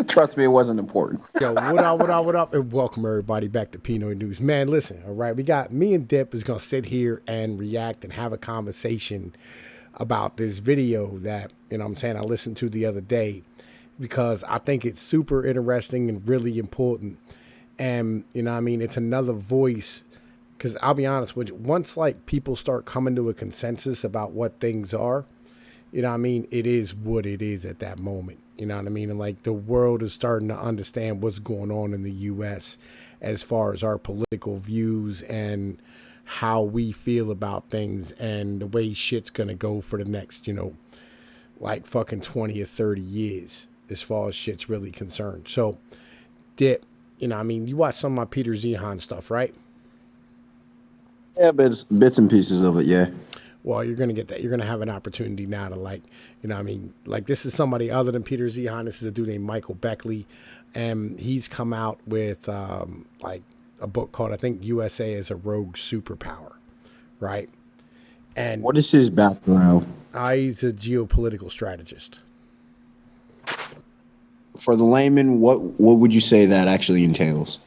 Trust me, it wasn't important. Yo, what up, what up, what up, and welcome everybody back to Pnoid News. Man, listen, all right, we got me and Dip is gonna sit here and react and have a conversation about this video that, you know what I'm saying, I listened to the other day because I think it's super interesting and really important. And, you know what I mean, it's another voice because I'll be honest with you, once like people start coming to a consensus about what things are, you know what I mean, it is what it is at that moment. You know what I mean? And like the world is starting to understand what's going on in the US as far as our political views and how we feel about things and the way shit's gonna go for the next, you know, like fucking 20 or 30 years as far as shit's really concerned. So, Dip, you know, I mean, you watch some of my Peter Zehan stuff, right? Yeah, bits and pieces of it. Yeah. Well, you're going to get that. You're going to have an opportunity now to, like, you know what I mean? Like, this is somebody other than Peter Zehan. This is a dude named Michael Beckley. And he's come out with, like, a book called, I think, USA as a Rogue Superpower, right? And What is his background? he's a geopolitical strategist. For the layman, what would you say that actually entails?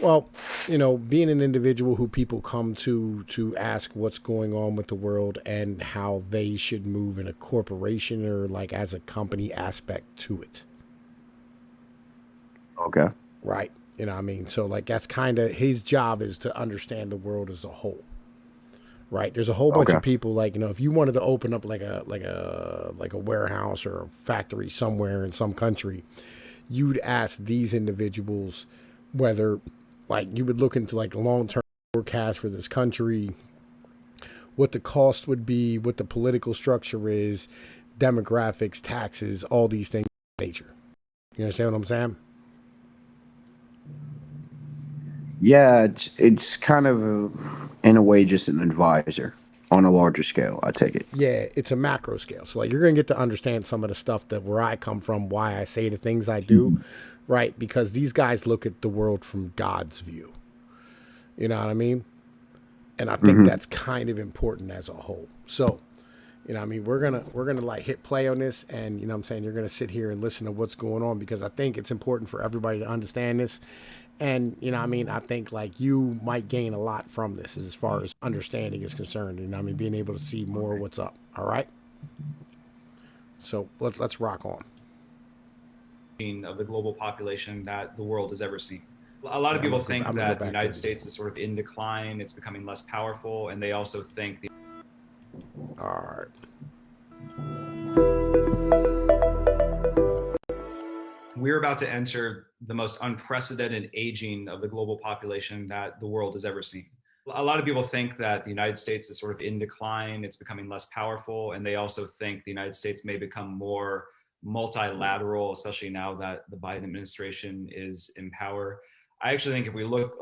Well, you know, being an individual who people come to ask what's going on with the world and how they should move in a corporation or like as a company aspect to it. Okay. Right. You know what I mean? So like that's kind of his job is to understand the world as a whole. Right. There's a whole bunch of people like, you know, if you wanted to open up like a warehouse or a factory somewhere in some country, you'd ask these individuals whether like you would look into like a long-term forecast for this country, what the cost would be, what the political structure is, demographics, taxes, all these things of nature. You understand what I'm saying? Yeah, it's kind of in a way just an advisor on a larger scale. I take it. Yeah, it's a macro scale. So like you're gonna get to understand some of the stuff that where I come from, why I say the things I do, right? Because these guys look at the world from God's view. You know what I mean? And I think that's kind of important as a whole. So, you know what I mean, we're gonna like hit play on this and you know what I'm saying, you're gonna sit here and listen to what's going on because I think it's important for everybody to understand this. And you know what I mean, I think like you might gain a lot from this as far as understanding is concerned. And I mean being able to see more what's up. All right. So let's rock on. Of the global population that the world has ever seen. A lot of people think that the United States is sort of in decline, it's becoming less powerful, and they also think the All right. we're about to enter the most unprecedented aging of the global population that the world has ever seen. A lot of people think that the United States is sort of in decline, it's becoming less powerful, and they also think the United States may become more multilateral, especially now that the Biden administration is in power. I actually think if we look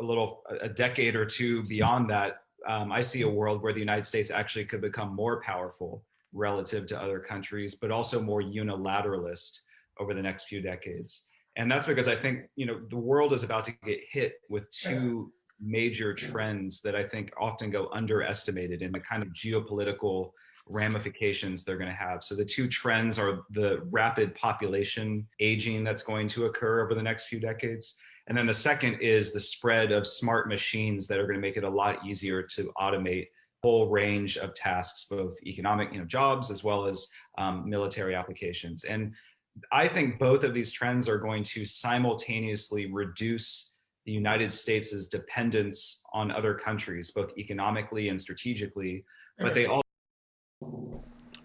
a decade or two beyond that, I see a world where the United States actually could become more powerful relative to other countries, but also more unilateralist over the next few decades. And that's because I think, you know, the world is about to get hit with two major trends that I think often go underestimated in the kind of geopolitical ramifications they're going to have. So the two trends are the rapid population aging that's going to occur over the next few decades. And then the second is the spread of smart machines that are going to make it a lot easier to automate a whole range of tasks, both economic, you know, jobs as well as military applications. And I think both of these trends are going to simultaneously reduce the United States' dependence on other countries, both economically and strategically, but they all.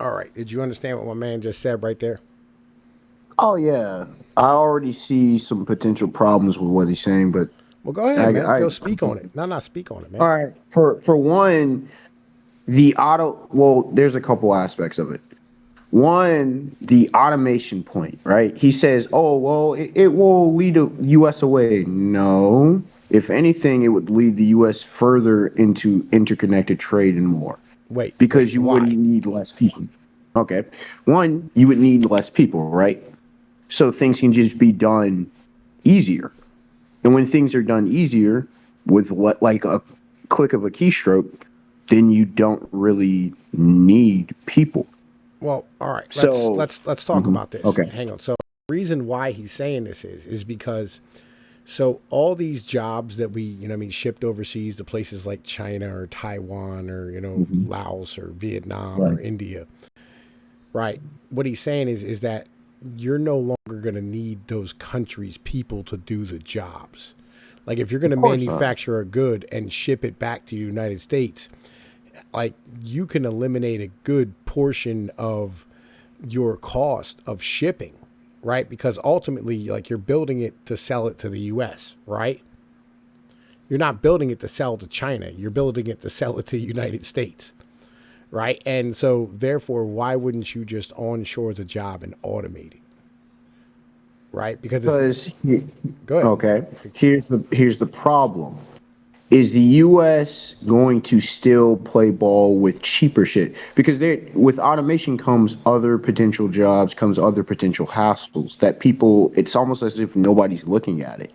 All right. Did you understand what my man just said right there? Oh yeah, I already see some potential problems with what he's saying, but Well, go ahead, man. Go speak on it. No, speak on it, man. All right. For one, there's a couple aspects of it. One, the automation point, right? He says, oh, well, it will lead the U.S. away. No. If anything, it would lead the U.S. further into interconnected trade and more. Because you wouldn't need less people. Okay. One, you would need less people, right? So things can just be done easier. And when things are done easier with like a click of a keystroke, then you don't really need people. Well, all right. Let's talk about this. Okay. Hang on. So reason why he's saying this is because so all these jobs that we, shipped overseas to places like China or Taiwan or, Mhm. Laos or Vietnam or Right. India, right? What he's saying is that you're no longer going to need those countries' people to do the jobs. Like if you're going Of to course not. manufacture a good and ship it back to the United States, like you can eliminate a good portion of your cost of shipping, right? Because ultimately, like you're building it to sell it to the US, right? You're not building it to sell to China. You're building it to sell it to the United States, right? And so therefore, why wouldn't you just onshore the job and automate it? Right? Because it's Because go ahead. okay, here's the problem. Is the U.S. going to still play ball with cheaper shit? Because with automation comes other potential jobs, comes other potential hassles that people. It's almost as if nobody's looking at it.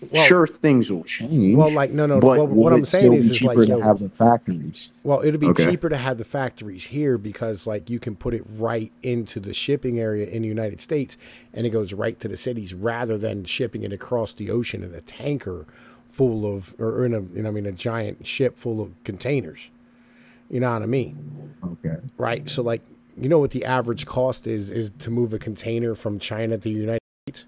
Well, Sure, things will well, change, like no. Well, but what will I'm it saying still be is cheaper like to yo, have the factories? well, it'll be Okay. cheaper to have the factories here because like you can put it right into the shipping area in the United States and it goes right to the cities rather than shipping it across the ocean in a tanker full of or in a a giant ship full of containers. You know what I mean? Okay. Right? So like you know what the average cost is to move a container from China to the United States?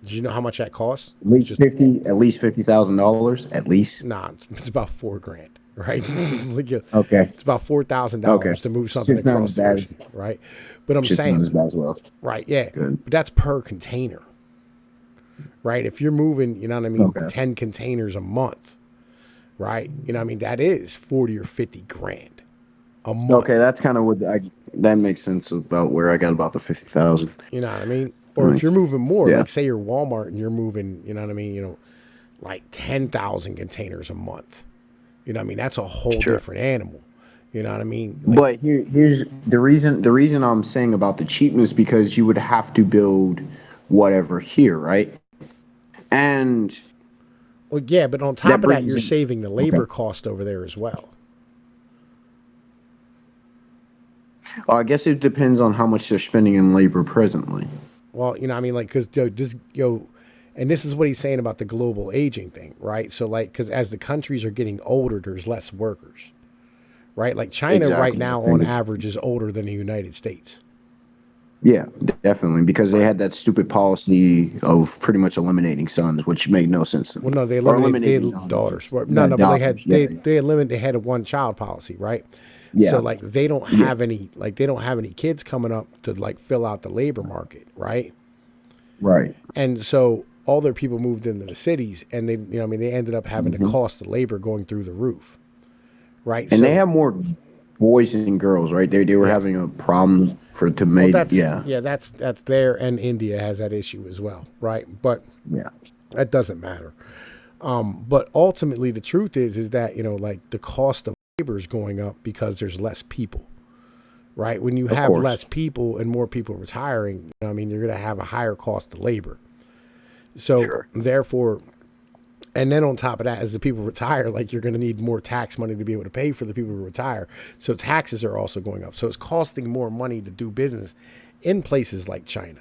Do you know how much that costs? At least Just 50, at least $50,000, at least. nah, it's about 4 grand, right? Like, Okay. it's about $4,000 Okay. to move something Shit's not as across the bad ocean, as right? But I'm shit's not saying, as bad as well. right, yeah, Good. but that's per container, right? If you're moving, Okay. 10 containers a month, right? That is 40 or 50 grand a Okay, month. that's kind of what that makes sense about where I got about the 50,000. You know what I mean? That Or if makes you're sense. moving more, Yeah. like say you're Walmart and you're moving, like 10,000 containers a month. That's a whole Sure. different animal. You know what I mean? Like, But here's the reason. The reason I'm saying about the cheapness because you would have to build whatever here, right? And well, yeah, but on that top of that, brings you're in. saving the Okay. labor cost over there as well. I guess it depends on how much they're spending in labor presently. Well, like, because and this is what he's saying about the global aging thing, right? So, like, because as the countries are getting older, there's less workers, right? Like, China right Exactly. now, I on think. average, is older than the United States, Yeah, definitely, because they right? had that stupid policy of pretty much eliminating sons, which made no sense to Well, me. no, they Or eliminated eliminating daughters. Well, no, the no, but daughters. Yeah, they had a one child policy, right? So yeah, like yeah. they don't have any kids coming up to like fill out the labor market, right? Right. And so all their people moved into the cities, and they ended up having the Hmm. cost of labor going through the roof, right? And they So have more boys than girls, right? They were yeah, having a problem for to well made. that's Yeah, yeah that's there, and India has that issue as well, right? But yeah. that doesn't matter. But ultimately, the truth is that like the cost of labor is going up because there's less people, right? When you Of have less course. people and more people retiring, you're going to have a higher cost of labor. So Sure. therefore, and then on top of that, as the people retire, like you're going to need more tax money to be able to pay for the people who retire. So taxes are also going up. So it's costing more money to do business in places like China.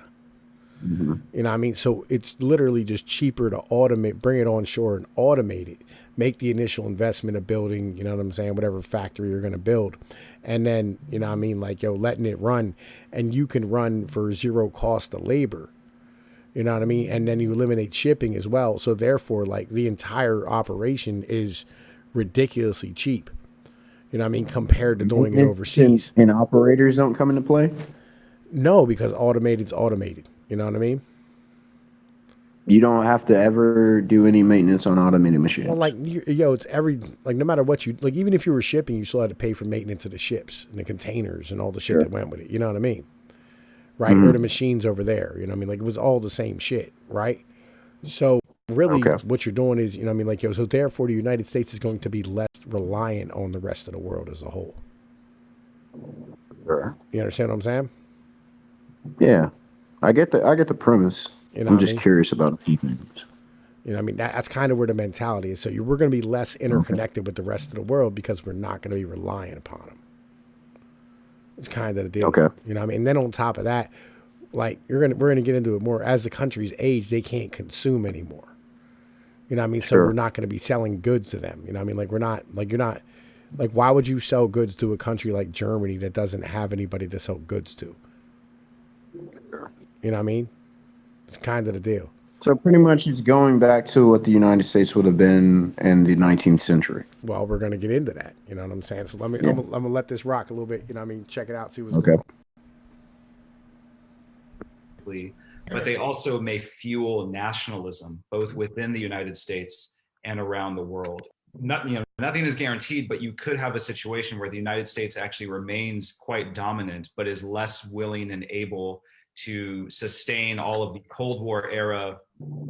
Hmm. You know what I mean? So it's literally just cheaper to automate, bring it on shore and automate it, make the initial investment of building, you know what I'm saying, whatever factory you're going to build. And then, you know what I mean, like, letting it run, and you can run for zero cost of labor. You know what I mean? And then you eliminate shipping as well. So therefore, like the entire operation is ridiculously cheap. You know what I mean? Compared to doing it Maintenance overseas. and operators don't come into play. No, because automated's automated. You know what I mean? You don't have to ever do any maintenance on automated Well, machines. like it's every like no matter what you like, even if you were shipping, you still had to pay for maintenance of the ships and the containers and all the shit Sure. that went with it. You know what I mean? Right? Or the Hmm. machines over there. You know what I mean? Like it was all the same shit, right? So really, Okay. what you're doing is, you know what I mean? Like so therefore, the United States is going to be less reliant on the rest of the world as a whole. Sure. You understand what I'm saying? Yeah, I get the premise. You know I'm what I just mean? curious about a few things. You know what I mean? That's kind of where the mentality is. So we're going to be less Okay. interconnected with the rest of the world because we're not going to be reliant upon them. It's kind of the deal. Okay. You know what I mean? And then on top of that, like we're gonna get into it more as the countries age, they can't consume anymore. You know what I mean? So we're Sure. not going to be selling goods to them. You know what I mean? Like we're not like you're not like why would you sell goods to a country like Germany that doesn't have anybody to sell goods to? Sure. You know what I mean? It's kind of the deal. So pretty much it's going back to what the United States would have been in the 19th century. Well, we're going to get into that. You know what I'm saying? So Yeah. I'm gonna let this rock a little bit. You know what I mean? Check it out, see what's Okay. going on. But they also may fuel nationalism, both within the United States and around the world. Nothing is guaranteed, but you could have a situation where the United States actually remains quite dominant, but is less willing and able to sustain all of the Cold War era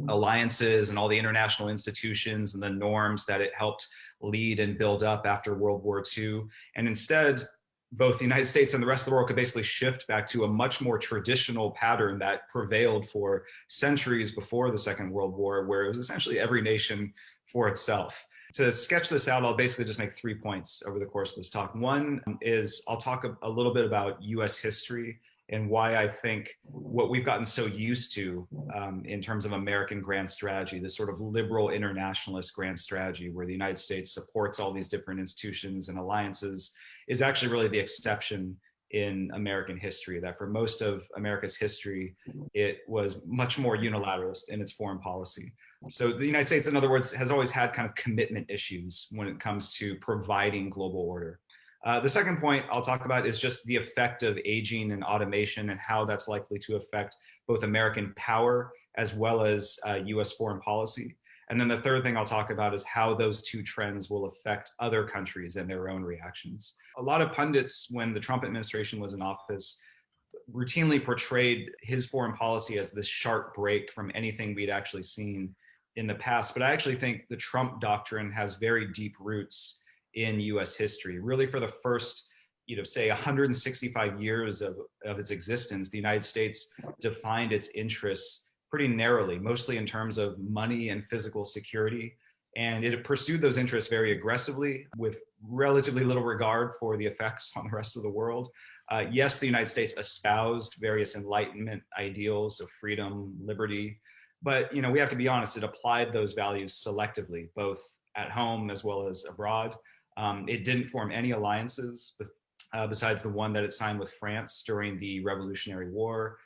alliances and all the international institutions and the norms that it helped lead and build up after World War II. And instead, both the United States and the rest of the world could basically shift back to a much more traditional pattern that prevailed for centuries before the Second World War, where it was essentially every nation for itself. To sketch this out, I'll basically just make 3 points over the course of this talk. One is I'll talk a little bit about US history and why I think what we've gotten so used to in terms of American grand strategy, this sort of liberal internationalist grand strategy where the United States supports all these different institutions and alliances, is actually really the exception in American history, that for most of America's history, it was much more unilateralist in its foreign policy. So the United States, in other words, has always had kind of commitment issues when it comes to providing global order. The second point I'll talk about is just the effect of aging and automation and how that's likely to affect both American power as well as US foreign policy. And then the third thing I'll talk about is how those two trends will affect other countries and their own reactions. A lot of pundits, when the Trump administration was in office, routinely portrayed his foreign policy as this sharp break from anything we'd actually seen in the past. But I actually think the Trump doctrine has very deep roots in US history. Really, for the first, say 165 years of its existence, the United States defined its interests pretty narrowly, mostly in terms of money and physical security. And it pursued those interests very aggressively with relatively little regard for the effects on the rest of the world. Yes, the United States espoused various Enlightenment ideals of freedom, liberty, but we have to be honest, it applied those values selectively, both at home as well as abroad. It didn't form any alliances besides the one that it signed with France during the Revolutionary War.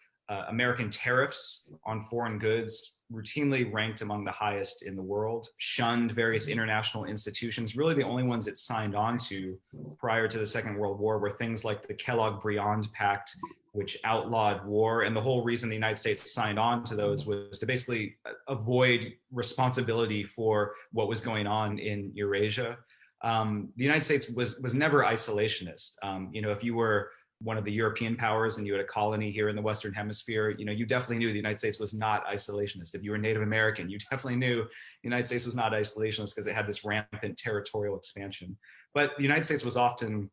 American tariffs on foreign goods routinely ranked among the highest in the world, shunned various international institutions. Really, the only ones it signed on to prior to the Second World War were things like the Kellogg-Briand Pact, which outlawed war. And the whole reason the United States signed on to those was to basically avoid responsibility for what was going on in Eurasia. The United States was never isolationist. If you were one of the European powers and you had a colony here in the Western Hemisphere, you definitely knew the United States was not isolationist. If you were Native American, you definitely knew the United States was not isolationist because it had this rampant territorial expansion. But the United States was often,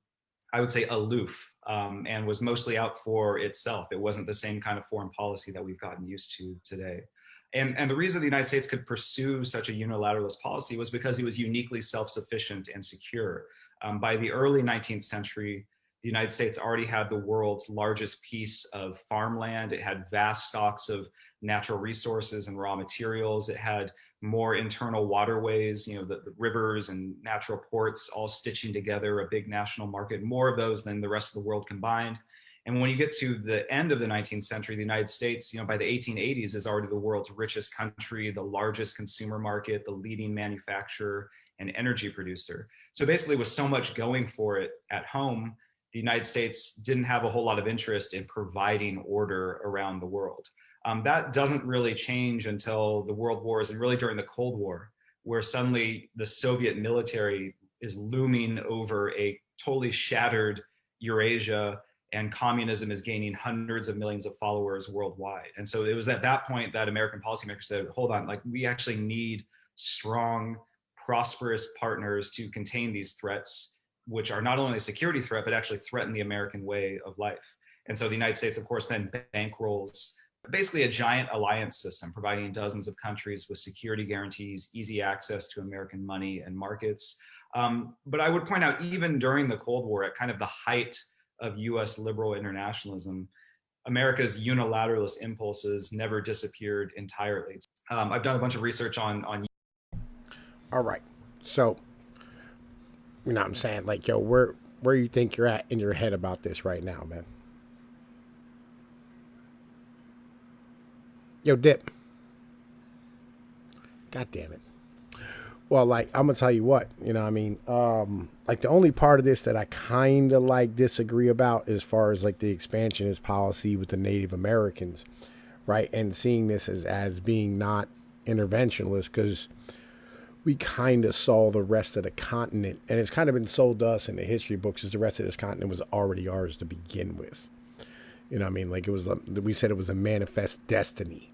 I would say, aloof and was mostly out for itself. It wasn't the same kind of foreign policy that we've gotten used to today. And the reason the United States could pursue such a unilateralist policy was because it was uniquely self-sufficient and secure. By the early 19th century, the United States already had the world's largest piece of farmland. It had vast stocks of natural resources and raw materials. It had more internal waterways, the rivers and natural ports all stitching together a big national market, more of those than the rest of the world combined. And when you get to the end of the 19th century, the United States, by the 1880s is already the world's richest country, the largest consumer market, the leading manufacturer and energy producer. So basically with so much going for it at home, the United States didn't have a whole lot of interest in providing order around the world. That doesn't really change until the world wars and really during the Cold War, where suddenly the Soviet military is looming over a totally shattered Eurasia, and communism is gaining hundreds of millions of followers worldwide. And so it was at that point that American policymakers said, hold on, we actually need strong, prosperous partners to contain these threats, which are not only a security threat, but actually threaten the American way of life. And so the United States, of course, then bankrolls basically a giant alliance system, providing dozens of countries with security guarantees, easy access to American money and markets. But I would point out, even during the Cold War, at kind of the height of US liberal internationalism, America's unilateralist impulses never disappeared entirely. I've done a bunch of research on. All right. So, you know what I'm saying? Like, yo, where you think you're at in your head about this right now, man? Yo, Dip. God damn it. Well, like, I'm gonna tell you what, you know what I mean? Like, the only part of this that I kind of like disagree about as far as like the expansionist policy with the Native Americans, right? And seeing this as being not interventionist, because we kind of saw the rest of the continent, and it's kind of been sold to us in the history books as the rest of this continent was already ours to begin with. You know what I mean? Like, it was, we said it was a manifest destiny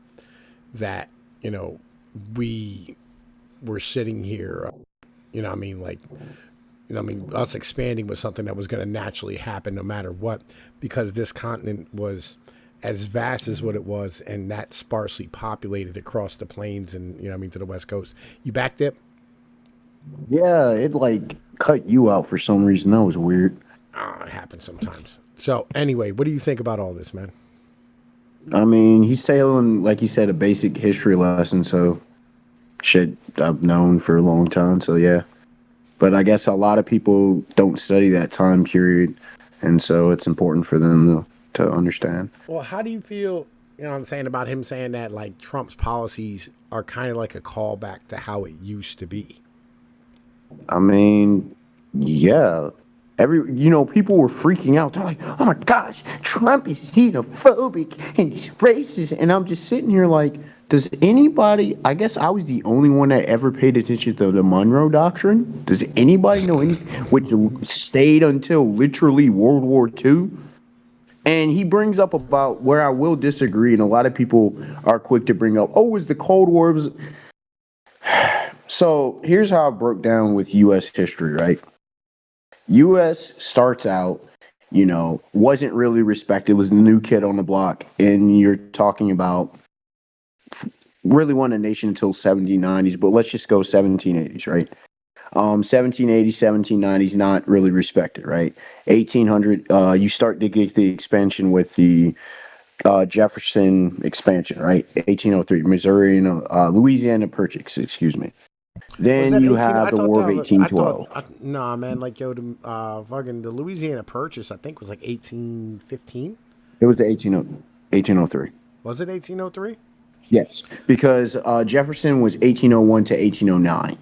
that, you know, we were sitting here, you know what I mean? Like, you know what I mean? Us expanding was something that was going to naturally happen no matter what, because this continent was as vast as what it was and that sparsely populated across the plains and, you know what I mean, to the West Coast. You back, Dip? Yeah, it like cut you out for some reason. That was weird. It happens sometimes. So anyway, what do you think about all this, man? I mean, he's tailing, like you said, a basic history lesson, so shit I've known for a long time, so yeah. But I guess a lot of people don't study that time period, and so it's important for them to understand. Well, how do you feel, you know what I'm saying, about him saying that like Trump's policies are kind of like a callback to how it used to be? I mean, yeah. People were freaking out. They're like, "Oh my gosh, Trump is xenophobic and he's racist." And I'm just sitting here like, does anybody? I guess I was the only one that ever paid attention to the Monroe Doctrine. Does anybody know anything? Which stayed until literally World War II. And he brings up about where I will disagree, and a lot of people are quick to bring up, "Oh, was the Cold War?" So here's how I broke down with U.S. history, right? U.S. starts out, wasn't really respected, was the new kid on the block, and you're talking about really won a nation until 1790s, but let's just go 1780s, right? 1780s, 1790s, not really respected, right? 1800, you start to get the expansion with the Jefferson expansion, right? 1803, Missouri and Louisiana Purchase, excuse me. Was Then that you 18? have I the thought War of that was, I thought, 1812. nah, man, like, yo, fucking the Louisiana Purchase, I think was like 1815. It was the 1803. Was it 1803? Yes, because Jefferson was 1801 to 1809.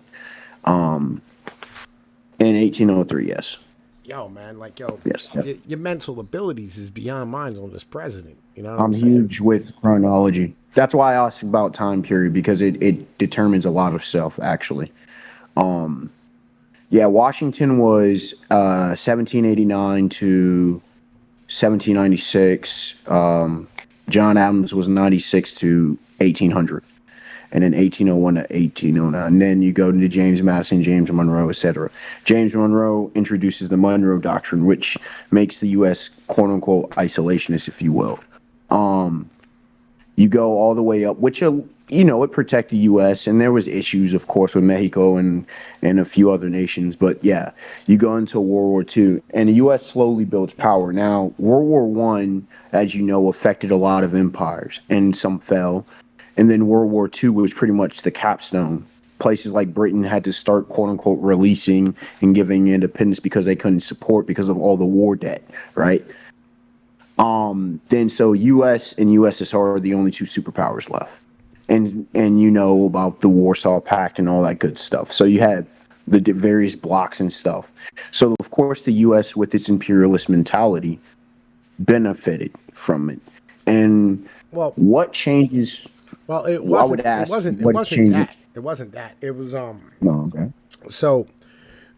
In 1803, yes. Yo, man, like, yo, Yes. Yep. your mental abilities is beyond mine on this president. You know what I'm I'm saying? huge with chronology. That's why I asked about time period, because it determines a lot of stuff, actually. Um, yeah, Washington was 1789 to 1796. John Adams was 96 to 1800. And then 1801 to 1809. And then you go to James Madison, James Monroe, etc. James Monroe introduces the Monroe Doctrine, which makes the U.S. quote unquote isolationist, if you will. You go all the way up, which it protect the U.S. and there was issues, of course, with Mexico and a few other nations. But yeah, you go into World War II, and the U.S. slowly builds power. Now, World War One, as you know, affected a lot of empires, and some fell. And then World War II was pretty much the capstone. Places like Britain had to start, quote unquote, releasing and giving independence because they couldn't support because of all the war debt, right? Then so U.S. and USSR are the only two superpowers left, and you know about the Warsaw Pact and all that good stuff. So you had the various blocks and stuff. So of course the U.S. with its imperialist mentality benefited from it. And Well, what changes? well, it I would wasn't. It ask wasn't. It what wasn't changes. that. It wasn't that. It was No, okay. So,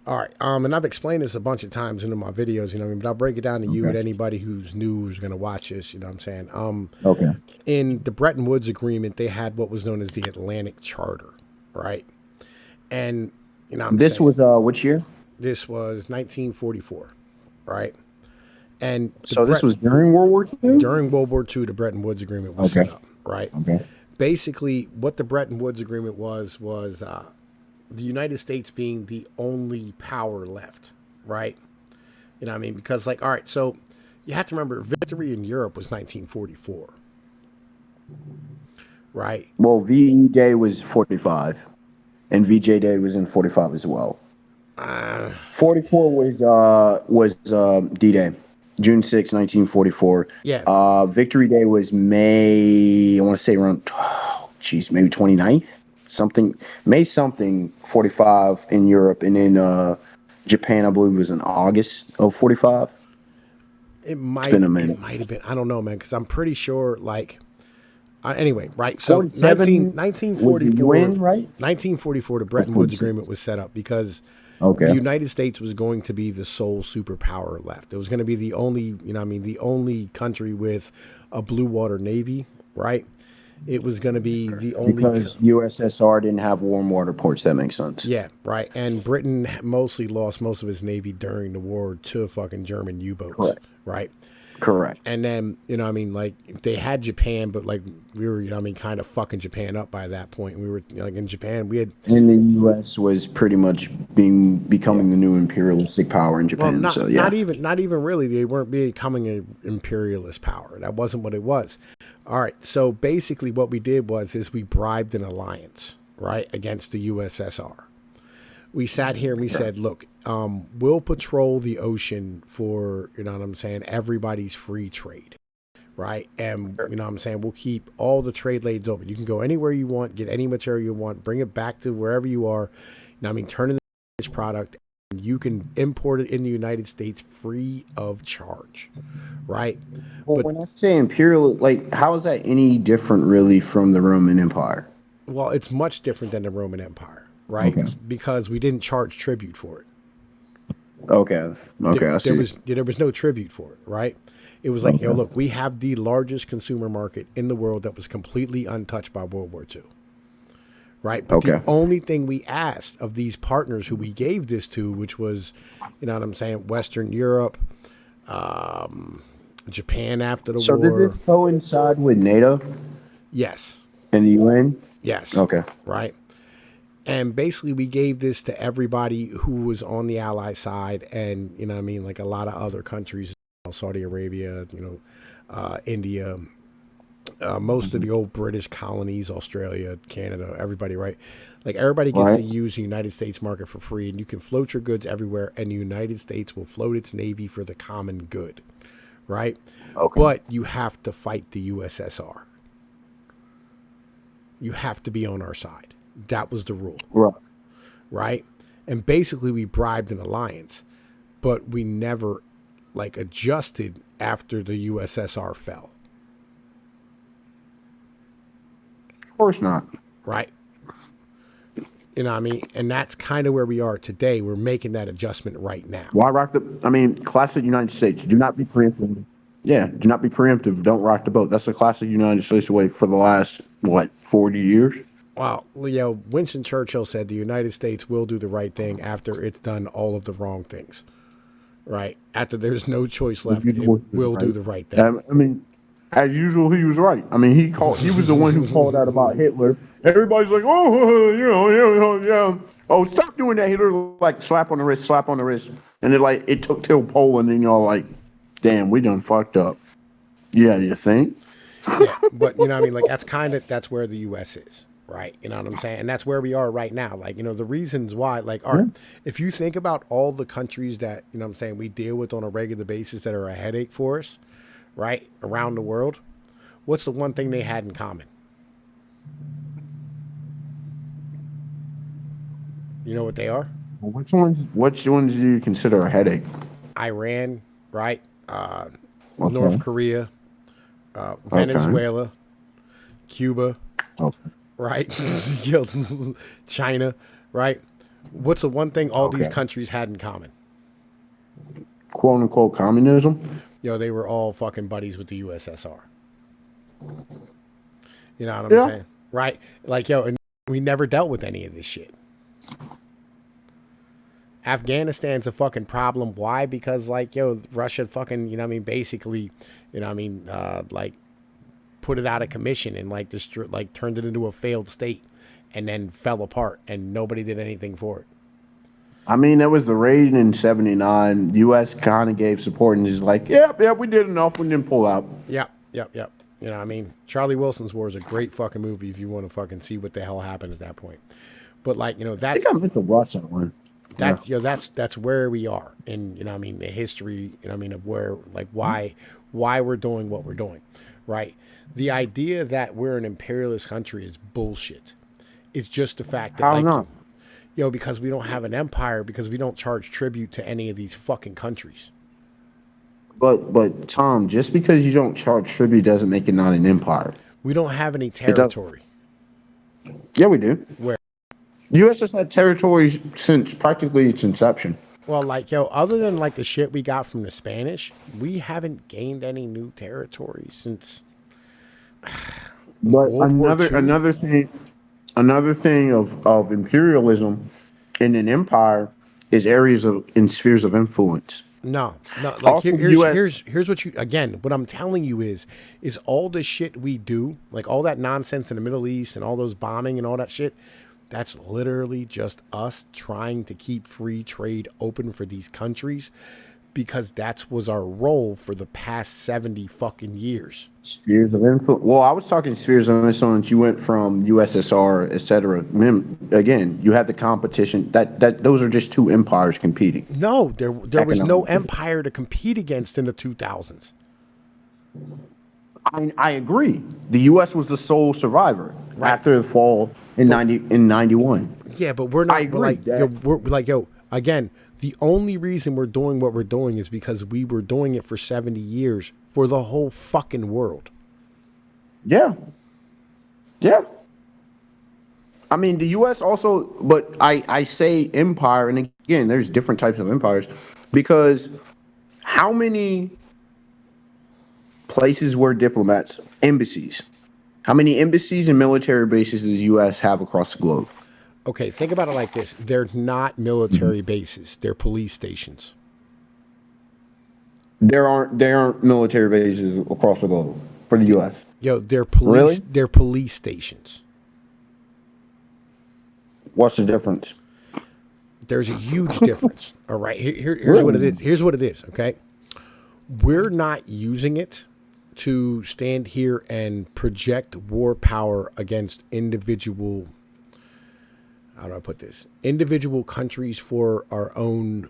all right. And I've explained this a bunch of times into my videos. You know what I mean? But I'll break it down to you and anybody who's new who's going to watch this. You know what I'm saying? Okay. In the Bretton Woods Agreement, they had what was known as the Atlantic Charter, right? And you know, what I'm This saying, was which year? this was 1944, right? And So this was during World War II? during World War II, the Bretton Woods Agreement was set up, right? Okay. Basically, what the Bretton Woods Agreement was the United States being the only power left, right? You know what I mean? Because, like, all right, so You have to remember, victory in Europe was 1944, right? Well, VE Day was 45, and VJ Day was in 45 as well. 44 was D-Day, June 6, 1944. Yeah. Victory Day was May, I want to say around, maybe 29th, something, May something, 45 in Europe, and then Japan, I believe, was in August of 45. It been a might minute. it might have been. I don't know, man, because I'm pretty sure. Like, anyway, right? So 47 was the 1944, UN, right? 1944, the Or Bretton Woods 46? Agreement was set up because Okay. the United States was going to be the sole superpower left. It was going to be the only, the only country with a blue water navy, right? It was going to be the only. Because USSR didn't have warm water ports. That makes sense. Yeah, right. And Britain mostly lost most of its navy during the war to fucking German U-boats, Correct. right? Correct. And then, like they had Japan, but like we were, kind of fucking Japan up by that point. We were like in Japan, we had. And the U.S. was pretty much becoming the new imperialistic power in Well, Japan. not So yeah. not even really. They weren't becoming an imperialist power. That wasn't what it was. All right. So basically, what we did is we bribed an alliance, right, against the USSR. We sat here and we said, look, we'll patrol the ocean for, everybody's free trade, right? And, we'll keep all the trade lanes open. You can go anywhere you want, get any material you want, bring it back to wherever you are. Turn in this product, and you can import it in the United States free of charge, right? Well, when I say imperial, like, how is that any different really from the Roman Empire? Well, it's much different than the Roman Empire. Right, Okay. because we didn't charge tribute for it. Okay, I see. There was no tribute for it. Right, it was like, look, we have the largest consumer market in the world that was completely untouched by World War II. Right, but the only thing we asked of these partners who we gave this to, which was, Western Europe, Japan after the war. So did this coincide with NATO? Yes. And the UN? Yes. Okay. Right. And basically, we gave this to everybody who was on the Allied side, and like a lot of other countries, Saudi Arabia, India, most of the old British colonies, Australia, Canada, everybody, right? Like everybody gets to use the United States market for free, and you can float your goods everywhere, and the United States will float its navy for the common good, right? Okay. But you have to fight the USSR. You have to be on our side. That was the rule. Right? And basically we bribed an alliance, but we never adjusted after the USSR fell. Of course not. Right? And that's kind of where we are today. We're making that adjustment right now. Why rock classic United States. Do not be preemptive. Yeah, do not be preemptive. Don't rock the boat. That's the classic United States way for the last, 40 years? Well, Winston Churchill said the United States will do the right thing after it's done all of the wrong things. Right? After there's no choice left, it will do the right thing. As usual, he was right. He was the one who called out about Hitler. Everybody's like, oh, yeah. Oh, stop doing that, Hitler. Like, slap on the wrist. And it took till Poland, and y'all like, damn, we done fucked up. Yeah, you think? Yeah, but that's where the U.S. is. Right. You know what I'm saying? And that's where we are right now. The reasons why, if you think about all the countries that, we deal with on a regular basis that are a headache for us, right, around the world, what's the one thing they had in common? You know what they are? Which ones do you consider a headache? Iran, right? North Korea, Venezuela, Cuba. Okay. Right? China, right? What's the one thing all these countries had in common? Quote unquote communism? They were all fucking buddies with the USSR. You know what I'm saying? Right? And we never dealt with any of this shit. Afghanistan's a fucking problem. Why? Because Russia fucking, basically, put it out of commission and turned it into a failed state and then fell apart and nobody did anything for it. I mean, there was the raid in '79. U.S. kind of gave support and is like, yep, we did enough. We didn't pull out. Yep. You know, I mean, Charlie Wilson's War is a great fucking movie if you want to fucking see what the hell happened at that point. But like, you know, I that's think I meant to watch that one. that's you know that's where we are in, you know, I mean, the history, you know, I mean, of where, like, why we're doing what we're doing, right? The idea that we're an imperialist country is bullshit. It's just the fact that, How like, not? you know, because we don't have an empire, because we don't charge tribute to any of these fucking countries. But Tom, just because you don't charge tribute doesn't make it not an empire. We don't have any It does. territory. Yeah, we do. Where, U.S. has had territories since practically its inception. well, like, yo, other than like the shit we got from the Spanish, we haven't gained any new territory since. But World War II. another thing of imperialism in an empire is areas of in spheres of influence. No. Like, Also, here's what you, again, what I'm telling you is all the shit we do, like all that nonsense in the Middle East and all those bombing and all that shit, that's literally just us trying to keep free trade open for these countries, because that was our role for the past 70 fucking years. Spheres of influence. Well, I was talking spheres of influence. You went from USSR, etc. Again, you had the competition. That those are just two empires competing. No, there was no Economically. empire to compete against in the 2000s. I agree. The U.S. was the sole survivor after the fall in 91. Yeah, but we're not. I agree, Like, yo, Dad. we're like, yo, again, the only reason we're doing what we're doing is because we were doing it for 70 years for the whole fucking world. Yeah. I mean, the U.S. also, but I say empire, and again, there's different types of empires, because how many places were diplomats, embassies? How many embassies and military bases does the U.S. have across the globe? Okay, think about it like this. They're not military bases. They're police stations. There aren't military bases across the globe for the U.S. Yo, they're police. Really? They're police stations. What's the difference? There's a huge difference. All right, here's what it is. Here's what it is. Okay, we're not using it to stand here and project war power against individual. How do I put this? Individual countries for our own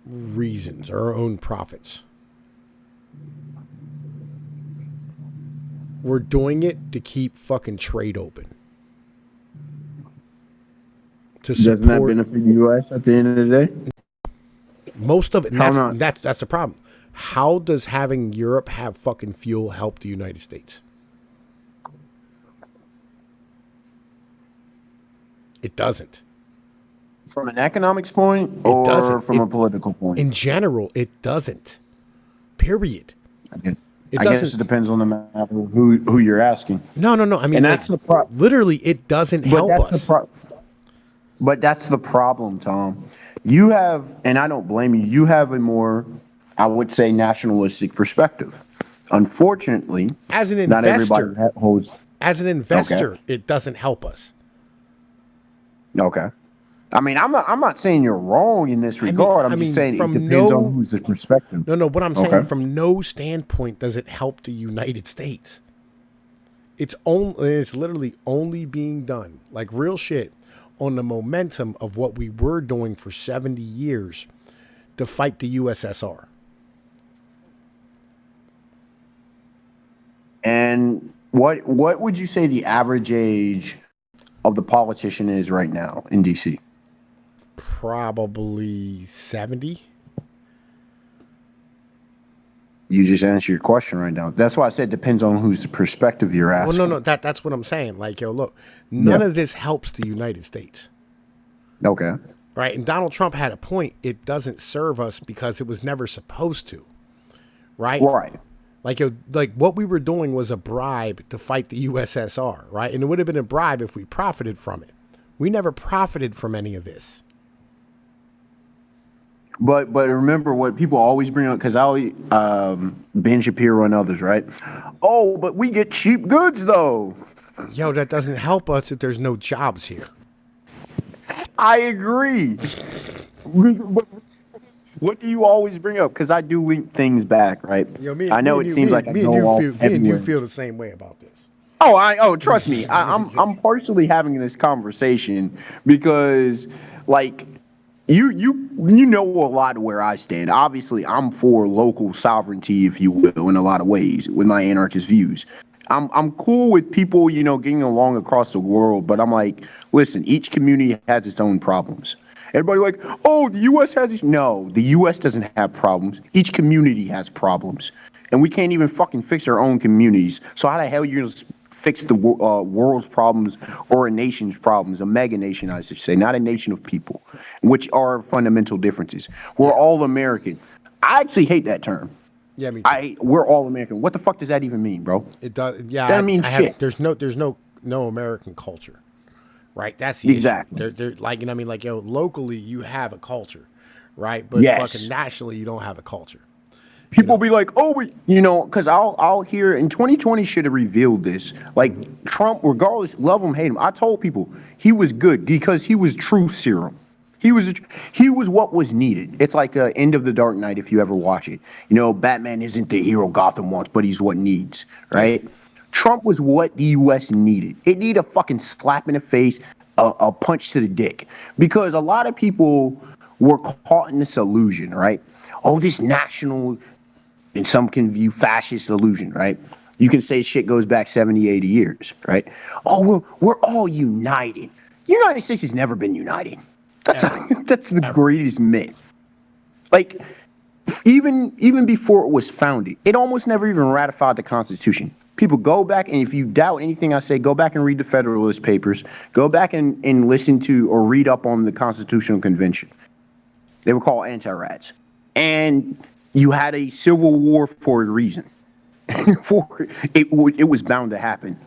reasons, our own profits. We're doing it to keep fucking trade open. To Doesn't that support benefit the U.S. at the end of the day? most of it. And How not? that's the problem. How does having Europe have fucking fuel help the United States? It doesn't. From an economics point or doesn't. from a political point? In general, it doesn't. Period. I guess it depends on the matter of who you're asking. No. I mean, And that's the problem. literally, it doesn't help us. But that's the problem, Tom. You have, and I don't blame you, you have a more, I would say, nationalistic perspective. Unfortunately, As an not investor, everybody holds. as an investor, it doesn't help us. Okay. I mean, I'm not saying you're wrong in this regard. I'm just saying it depends on who's the perspective. No. What I'm saying, Okay. from no standpoint does it help the United States. It's literally only being done, like real shit, on the momentum of what we were doing for 70 years to fight the USSR. And what would you say the average age of the politician is right now in DC? Probably 70. You just answered your question right now. That's why I said depends on whose perspective you're asking. Well, no, that's what I'm saying. Like, yo, look, none of this helps the United States. Okay. Right? And Donald Trump had a point. It doesn't serve us because it was never supposed to. Right? Right. Like what we were doing was a bribe to fight the USSR, right? And it would have been a bribe if we profited from it. We never profited from any of this. But remember what people always bring up, because I always, Ben Shapiro and others, right? Oh, but we get cheap goods though. Yo, that doesn't help us if there's no jobs here. I agree. What do you always bring up? Because I do link things back, right? You know, me, I me know and it you, seems me, like and I me and go you off feel, me and you everywhere. feel the same way about this. Trust me. I'm partially having this conversation because, like, you know a lot of where I stand. Obviously, I'm for local sovereignty, if you will, in a lot of ways with my anarchist views. I'm cool with people, getting along across the world, but I'm like, listen, each community has its own problems. Everybody like, oh, the U.S. has these. No, the U.S. doesn't have problems. Each community has problems, and we can't even fucking fix our own communities. So how the hell you gonna fix the world's problems or a nation's problems? A mega nation, I should say, not a nation of people, which are fundamental differences. We're Yeah, all American. I actually hate that term. yeah, me too. We're all American. What the fuck does that even mean, bro? It does. Yeah, That doesn't mean I have. shit. There's no American culture, right? That's the issue. Exactly. They're like, I mean, like, locally you have a culture, right? But fucking Yes. nationally you don't have a culture. You People know. be like, oh, because I'll hear in 2020 should have revealed this. Like Trump, regardless, love him, hate him. I told people he was good because he was true serum. He was he was what was needed. It's like End of the Dark Knight if you ever watch it. Batman isn't the hero Gotham wants, but he's what needs, Yeah. right? Trump was what the U.S. needed. It needed a fucking slap in the face, a punch to the dick, because a lot of people were caught in this illusion, right? Oh, this national, and some can view fascist illusion, right? You can say shit goes back 70, 80 years, right? Oh, we're all united. The United States has never been united. That's Ever, that's the ever. greatest myth. Like even before it was founded, it almost never even ratified the Constitution. People go back, and if you doubt anything I say, go back and read the Federalist Papers. Go back and listen to or read up on the Constitutional Convention. They were called anti-rats. And you had a civil war for a reason. for it was bound to happen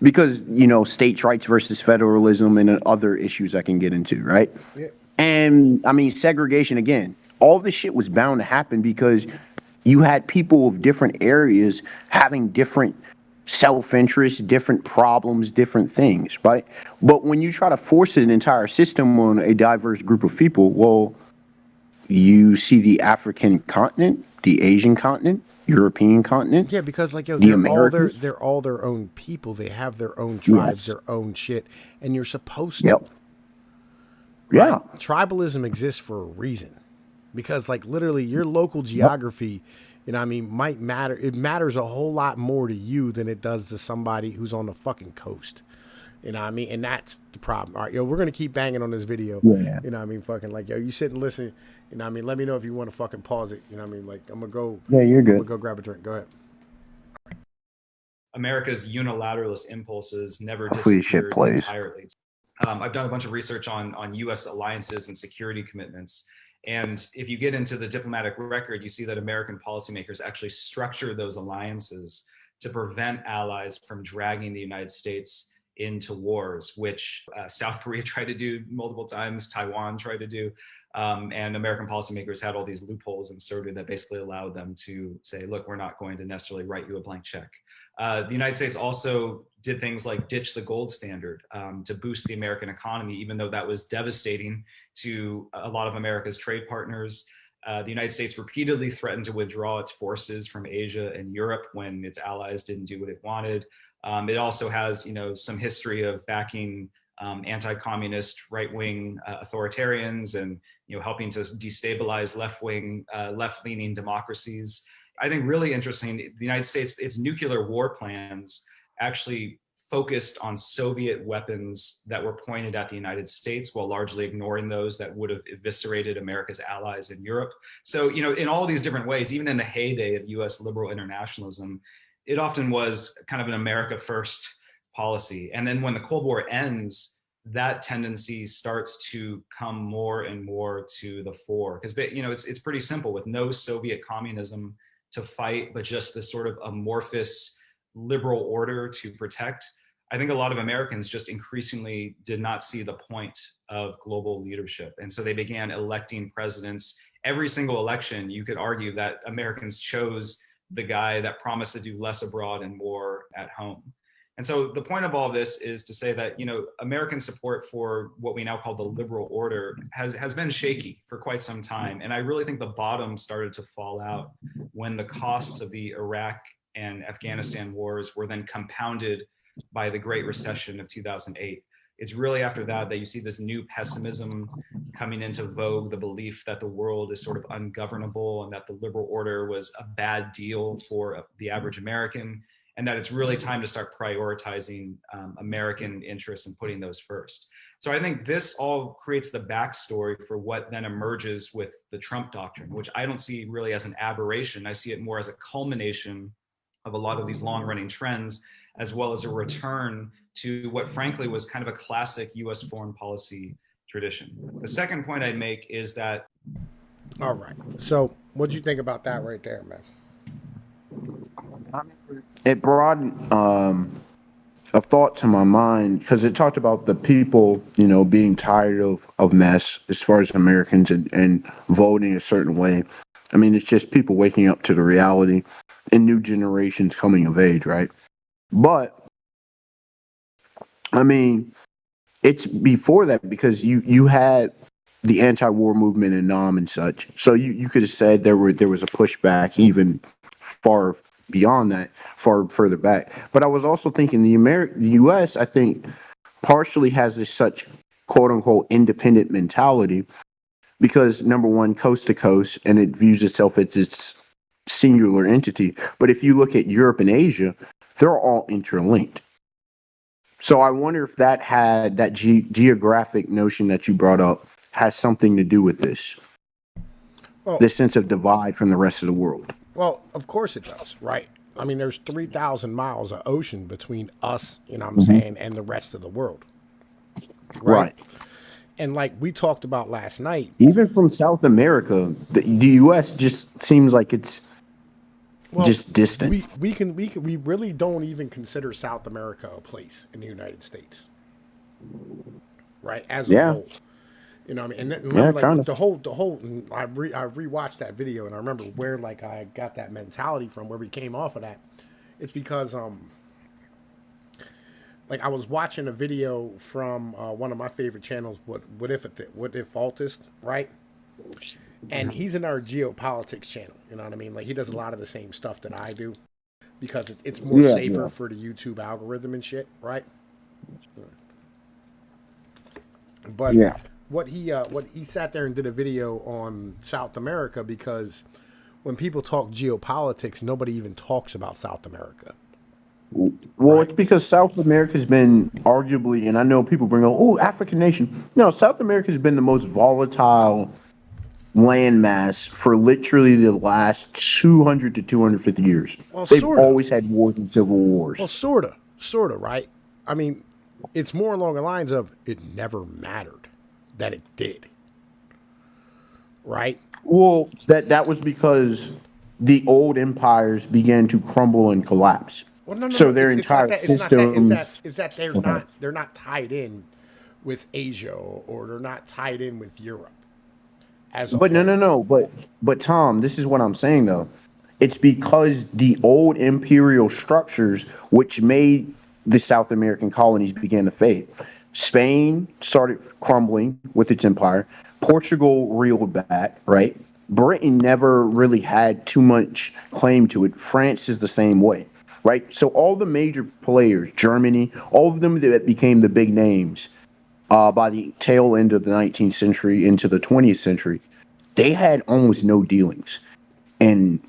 because states' rights versus federalism and other issues I can get into, right? Yeah. And I mean segregation again. All this shit was bound to happen because you had people of different areas having different self-interest, different problems, different things, right? But when you try to force an entire system on a diverse group of people, well, you see the African continent, the Asian continent, European continent, Yeah, because like, the Americas. they're all their own people. They have their own tribes, Yes. their own shit, and you're supposed to, Yep. right? Yeah. Tribalism exists for a reason, because like literally your local Yep. geography, I mean, might matter. It matters a whole lot more to you than it does to somebody who's on the fucking coast. You know what I mean? And that's the problem. All right, yo, we're gonna keep banging on this video. Yeah. You know what I mean? Fucking like, yo, you sit and listen. You know what I mean? Let me know if you want to fucking pause it. You know what I mean? Like, Yeah, you're I'm gonna good. go grab a drink. Go ahead. America's unilateralist impulses never Hopefully, this shit disappeared plays. entirely. I've done a bunch of research on U.S. alliances and security commitments. And if you get into the diplomatic record, you see that American policymakers actually structure those alliances to prevent allies from dragging the United States into wars, which South Korea tried to do multiple times, Taiwan tried to do. And American policymakers had all these loopholes inserted that basically allowed them to say, look, we're not going to necessarily write you a blank check. The United States also did things like ditch the gold standard to boost the American economy, even though that was devastating to a lot of America's trade partners. The United States repeatedly threatened to withdraw its forces from Asia and Europe when its allies didn't do what it wanted. It also has, some history of backing anti-communist right-wing authoritarians and, helping to destabilize left-leaning democracies. I think really interesting, the United States, its nuclear war plans actually focused on Soviet weapons that were pointed at the United States while largely ignoring those that would have eviscerated America's allies in Europe. So, in all these different ways, even in the heyday of US liberal internationalism, it often was kind of an America first policy. And then when the Cold War ends, that tendency starts to come more and more to the fore because it's pretty simple. With no Soviet communism to fight, but just this sort of amorphous liberal order to protect, I think a lot of Americans just increasingly did not see the point of global leadership. And so they began electing presidents. Every single election, you could argue that Americans chose the guy that promised to do less abroad and more at home. And so the point of all this is to say that, American support for what we now call the liberal order has been shaky for quite some time. And I really think the bottom started to fall out when the costs of the Iraq and Afghanistan wars were then compounded by the Great Recession of 2008. It's really after that you see this new pessimism coming into vogue, the belief that the world is sort of ungovernable and that the liberal order was a bad deal for the average American, and that it's really time to start prioritizing American interests and putting those first. So I think this all creates the backstory for what then emerges with the Trump doctrine, which I don't see really as an aberration. I see it more as a culmination of a lot of these long-running trends, as well as a return to what frankly was kind of a classic US foreign policy tradition. The second point I'd make is that... All right. So what'd you think about that right there, man? It brought a thought to my mind because it talked about the people, being tired of mess as far as Americans and voting a certain way. I mean, it's just people waking up to the reality and new generations coming of age, right? But I mean, it's before that because you had the anti-war movement in Nam and such. So you could have said there was a pushback even far beyond that, far further back. But I was also thinking the U.S. I think partially has this such quote unquote independent mentality because number one, coast to coast, and it views itself as its singular entity. But if you look at Europe and Asia, they're all interlinked. So I wonder if that had that geographic notion that you brought up has something to do with this. Well, this sense of divide from the rest of the world. Well, of course it does, right? I mean, there's 3,000 miles of ocean between us, you know what I'm saying, and the rest of the world. Right. And like we talked about last night. Even from South America, the U.S. just seems like it's just distant. We really don't even consider South America a place in the United States. Right? As a whole. You know what I mean? And remember, like the whole. I rewatched that video, and I remember where like I got that mentality from, where we came off of that. It's because like I was watching a video from one of my favorite channels, what if Altist, right? And he's in our GEO-POLITICS channel. You know what I mean? Like he does a lot of the same stuff that I do, because it's more safer for the YouTube algorithm and shit, right? But what he sat there and did a video on South America, because when people talk geopolitics, nobody even talks about South America. Well, it's because South America has been arguably, and I know people bring up, oh, African nation. No, South America has been the most volatile landmass for literally the last 200 to 250 years. Well, they've always had wars and civil wars. Well, sort of, right? I mean, it's more along the lines of it never mattered that it did, right? Well, that was because the old empires began to crumble and collapse. Well, no, so their entire system is that they're not tied in with Asia or they're not tied in with Europe. But no. But Tom, this is what I'm saying though. It's because the old imperial structures, which made the South American colonies, began to fade. Spain started crumbling with its empire. Portugal reeled back, right? Britain never really had too much claim to it. France is the same way, right? So all the major players, Germany, all of them that became the big names by the tail end of the 19th century into the 20th century, they had almost no dealings in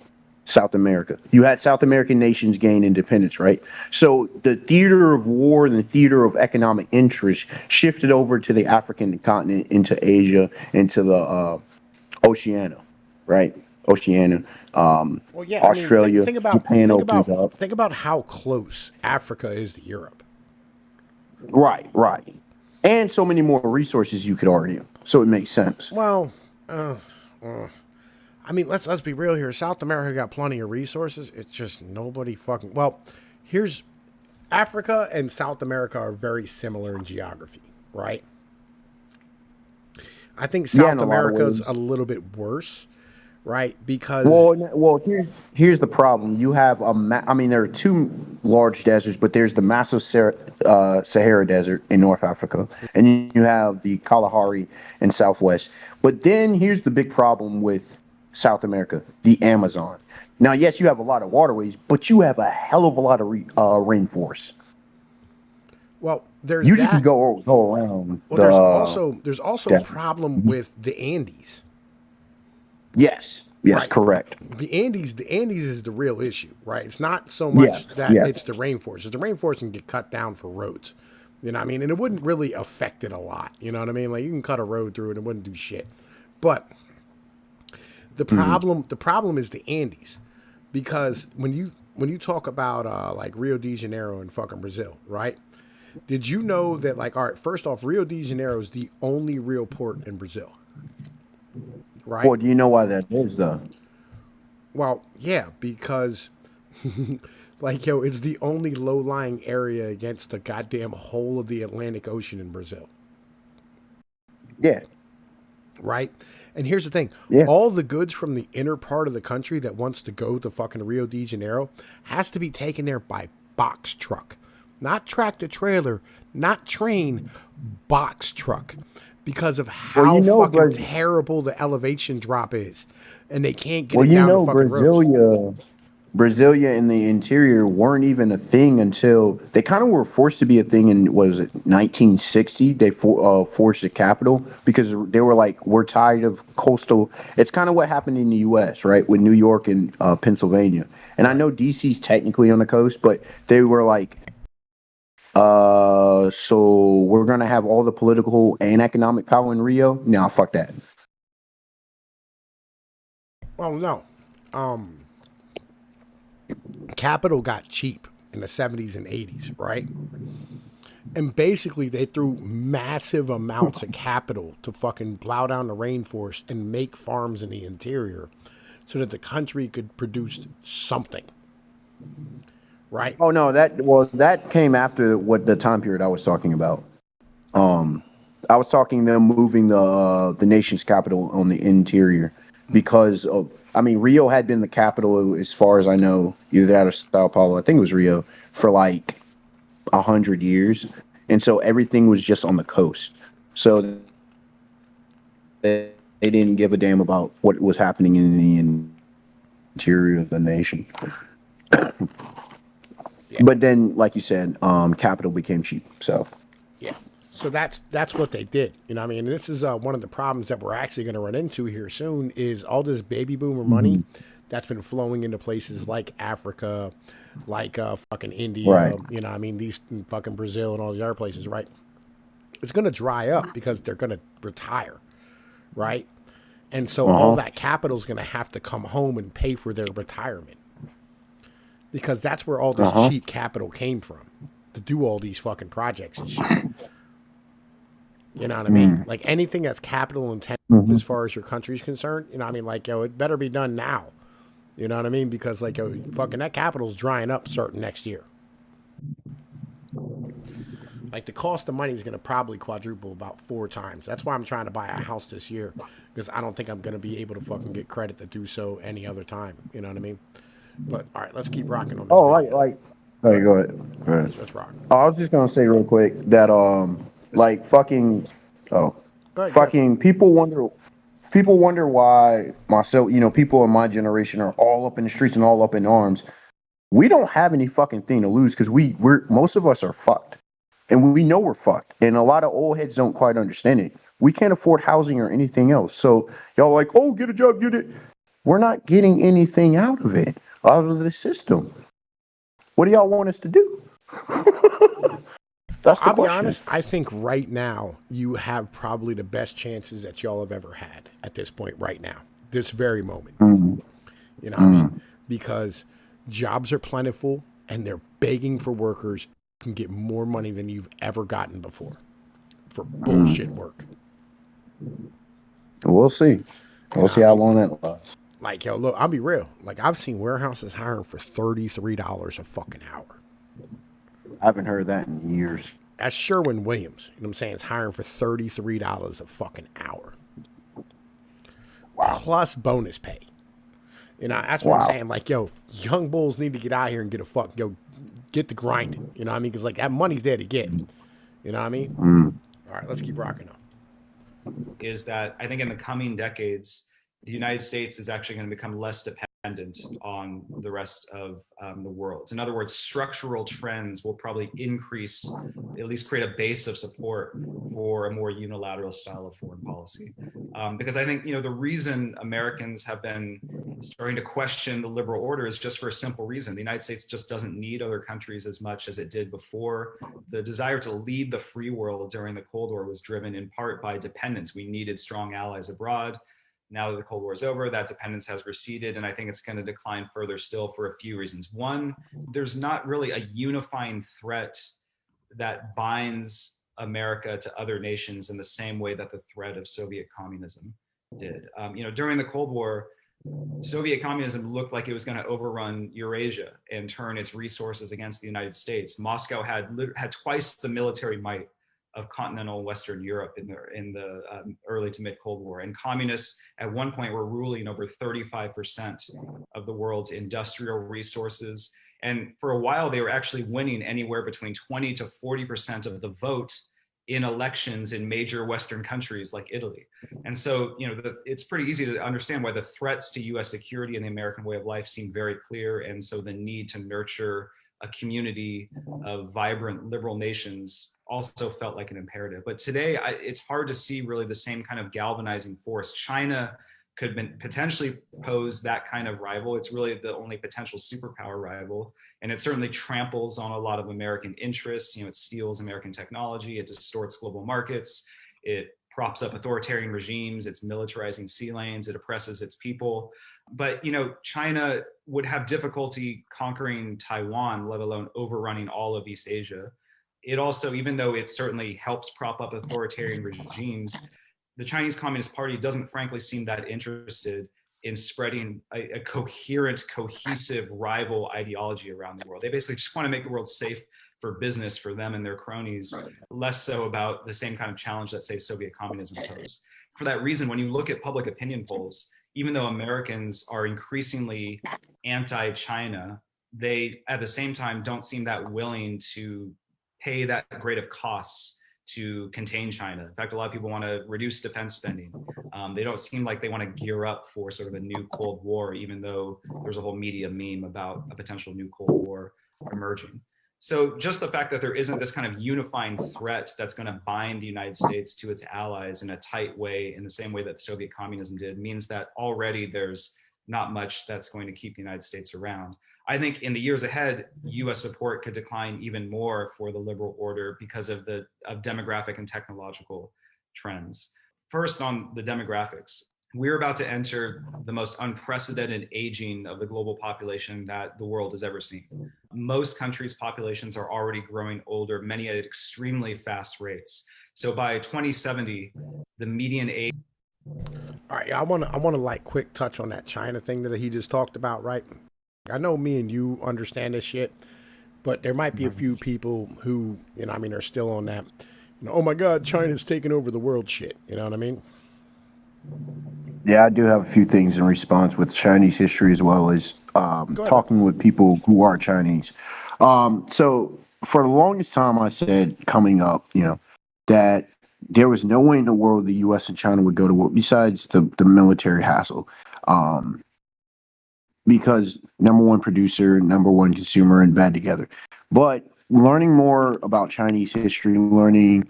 South America. You had South American nations gain independence, right? So the theater of war and the theater of economic interest shifted over to the African continent, into Asia, into the Oceania, right? Oceania, Australia, Japan opens up. Think about how close Africa is to Europe. Right. And so many more resources, you could argue. So it makes sense. Well, I mean, let's be real here. South America got plenty of resources. It's just nobody fucking... Well, here's... Africa and South America are very similar in geography, right? I think South America is a little bit worse, right? Because Well, here's the problem. You have I mean, there are two large deserts, but there's the massive Sahara Desert in North Africa, and you have the Kalahari in Southwest. But then here's the big problem with South America, the Amazon. Now, yes, you have a lot of waterways, but you have a hell of a lot of rainforest. well, there's You just can that. go around Well, there's also a desert. problem with the Andes. Yes, Right. correct. The Andes is the real issue, right? It's not so much Yes, that it's yes. the rainforest. The rainforest can get cut down for roads. You know what I mean? And it wouldn't really affect it a lot. You know what I mean? Like you can cut a road through it, it wouldn't do shit. But the problem is the Andes. Because when you talk about like Rio de Janeiro and fucking Brazil, right? Did you know that like all right, first off, Rio de Janeiro is the only real port in Brazil, right? Well, do you know why that is, though? Well, yeah, because like yo, it's the only low-lying area against the goddamn whole of the Atlantic Ocean in Brazil, Yeah, right? And here's the thing. yeah. All the goods from the inner part of the country that wants to go to fucking Rio de Janeiro has to be taken there by box truck. Not tractor trailer, not train, box truck. Because of Well, how fucking terrible the elevation drop is. And they can't get it down the fucking roads. Brasilia in the interior weren't even a thing until they kind of were forced to be a thing in what was it 1960. They forced the capital because they were like, we're tired of coastal. It's kind of what happened in the U.S. right with New York and Pennsylvania. And I Right. know DC's technically on the coast, but they were like, so we're gonna have all the political and economic power in Rio. Nah, fuck that. Well, no. Um, Capital got cheap in the 70s and 80s, right? And basically, they threw massive amounts of capital to fucking plow down the rainforest and make farms in the interior so that the country could produce something, right? Oh no, that came after what the time period I was talking about. Um, I was talking them moving the nation's capital on the interior because of I mean Rio had been the capital as far as I know, either that or Sao Paulo. I think it was Rio for like 100 years, and so everything was just on the coast. So they didn't give a damn about what was happening in the interior of the nation. Yeah. But then, like you said, capital became cheap. So Yeah. So that's what they did. You know what I mean? And this is one of the problems that we're actually going to run into here soon is all this baby boomer money that's been flowing into places like Africa, like fucking India, right. you know what I mean? These fucking Brazil and all these other places, right? It's going to dry up because they're going to retire, right? And so all that capital is going to have to come home and pay for their retirement because that's where all this cheap capital came from to do all these fucking projects and shit. You know what I mean? Like anything that's capital intensive as far as your country's concerned, you know what I mean? Like, yo, it better be done now. You know what I mean? Because, like, yo, fucking that capital's drying up starting next year. Like, the cost of money is going to probably quadruple about 4 times. That's why I'm trying to buy a house this year because I don't think I'm going to be able to fucking get credit to do so any other time. You know what I mean? But, all right, let's keep rocking on this video. Hey, go ahead. Go ahead. Let's rock. I was just gonna say real quick that like fucking Go ahead, fucking people wonder why myself, people in my generation are all up in the streets and all up in arms. We don't have any fucking thing to lose because we're most of us are fucked, and we know we're fucked, and a lot of old heads don't quite understand it. We can't afford housing or anything else, so y'all like, oh, get a job, get it. We're not getting anything out of it, out of the system. What do y'all want us to do? That's the I'll question. be honest, I think right now you have probably the best chances that y'all have ever had at this point right now, this very moment. You know what I mean? Because jobs are plentiful and they're begging for workers who can get more money than you've ever gotten before for bullshit work. We'll see. We'll see how long that lasts. Like, yo, look, I'll be real. Like, I've seen warehouses hiring for $33 a fucking hour. I haven't heard that in years. That's Sherwin-Williams. You know what I'm saying? It's hiring for $33 a fucking hour. Wow. Plus bonus pay. That's what I'm Wow. saying. Like, yo, young bulls need to get out here and get the grinding. You know what I mean? Because like that money's there to get. You know what I mean? Mm. All right, let's keep rocking now. Is that I think in the coming decades, the United States is actually going to become less dependent on the rest of the world. In other words, structural trends will probably increase, at least create a base of support for a more unilateral style of foreign policy. Because I think, the reason Americans have been starting to question the liberal order is just for a simple reason. The United States just doesn't need other countries as much as it did before. The desire to lead the free world during the Cold War was driven in part by dependence. We needed strong allies abroad. Now that the Cold War is over, that dependence has receded, and I think it's going to decline further still for a few reasons. One, there's not really a unifying threat that binds America to other nations in the same way that the threat of Soviet communism did. During the Cold War, Soviet communism looked like it was going to overrun Eurasia and turn its resources against the United States. Moscow had twice the military might of continental Western Europe in the early to mid Cold War, and communists at one point were ruling over 35% of the world's industrial resources. And for a while, they were actually winning anywhere between 20 to 40% of the vote in elections in major Western countries like Italy. And so, it's pretty easy to understand why the threats to US security and the American way of life seem very clear. And so the need to nurture a community of vibrant liberal nations also felt like an imperative. But today, it's hard to see really the same kind of galvanizing force. China could potentially pose that kind of rival. It's really the only potential superpower rival. And it certainly tramples on a lot of American interests. It steals American technology, it distorts global markets, it props up authoritarian regimes, it's militarizing sea lanes, it oppresses its people. But, China would have difficulty conquering Taiwan, let alone overrunning all of East Asia. It also, even though it certainly helps prop up authoritarian regimes, the Chinese Communist Party doesn't frankly seem that interested in spreading a coherent, cohesive rival ideology around the world. They basically just want to make the world safe for business for them and their cronies, less so about the same kind of challenge that, say, Soviet communism posed. For that reason, when you look at public opinion polls, even though Americans are increasingly anti-China, they, at the same time, don't seem that willing to pay that great of costs to contain China. In fact, a lot of people want to reduce defense spending. They don't seem like they want to gear up for sort of a new Cold War, even though there's a whole media meme about a potential new Cold War emerging. So just the fact that there isn't this kind of unifying threat that's going to bind the United States to its allies in a tight way, in the same way that Soviet communism did, means that already there's not much that's going to keep the United States around. I think in the years ahead, US support could decline even more for the liberal order because of demographic and technological trends. First, on the demographics, we're about to enter the most unprecedented aging of the global population that the world has ever seen. Most countries' populations are already growing older, many at extremely fast rates. So by 2070, the median age. All right, I want to like quick touch on that China thing that he just talked about, right? I know me and you understand this shit, but there might be a few people who, are still on that, oh my God, China's taking over the world shit. You know what I mean? Yeah, I do have a few things in response with Chinese history as well as talking with people who are Chinese. So for the longest time, I said coming up, that there was no way in the world the U.S. and China would go to war besides the military hassle. Because number one producer, number one consumer, and bad together. But learning more about Chinese history, learning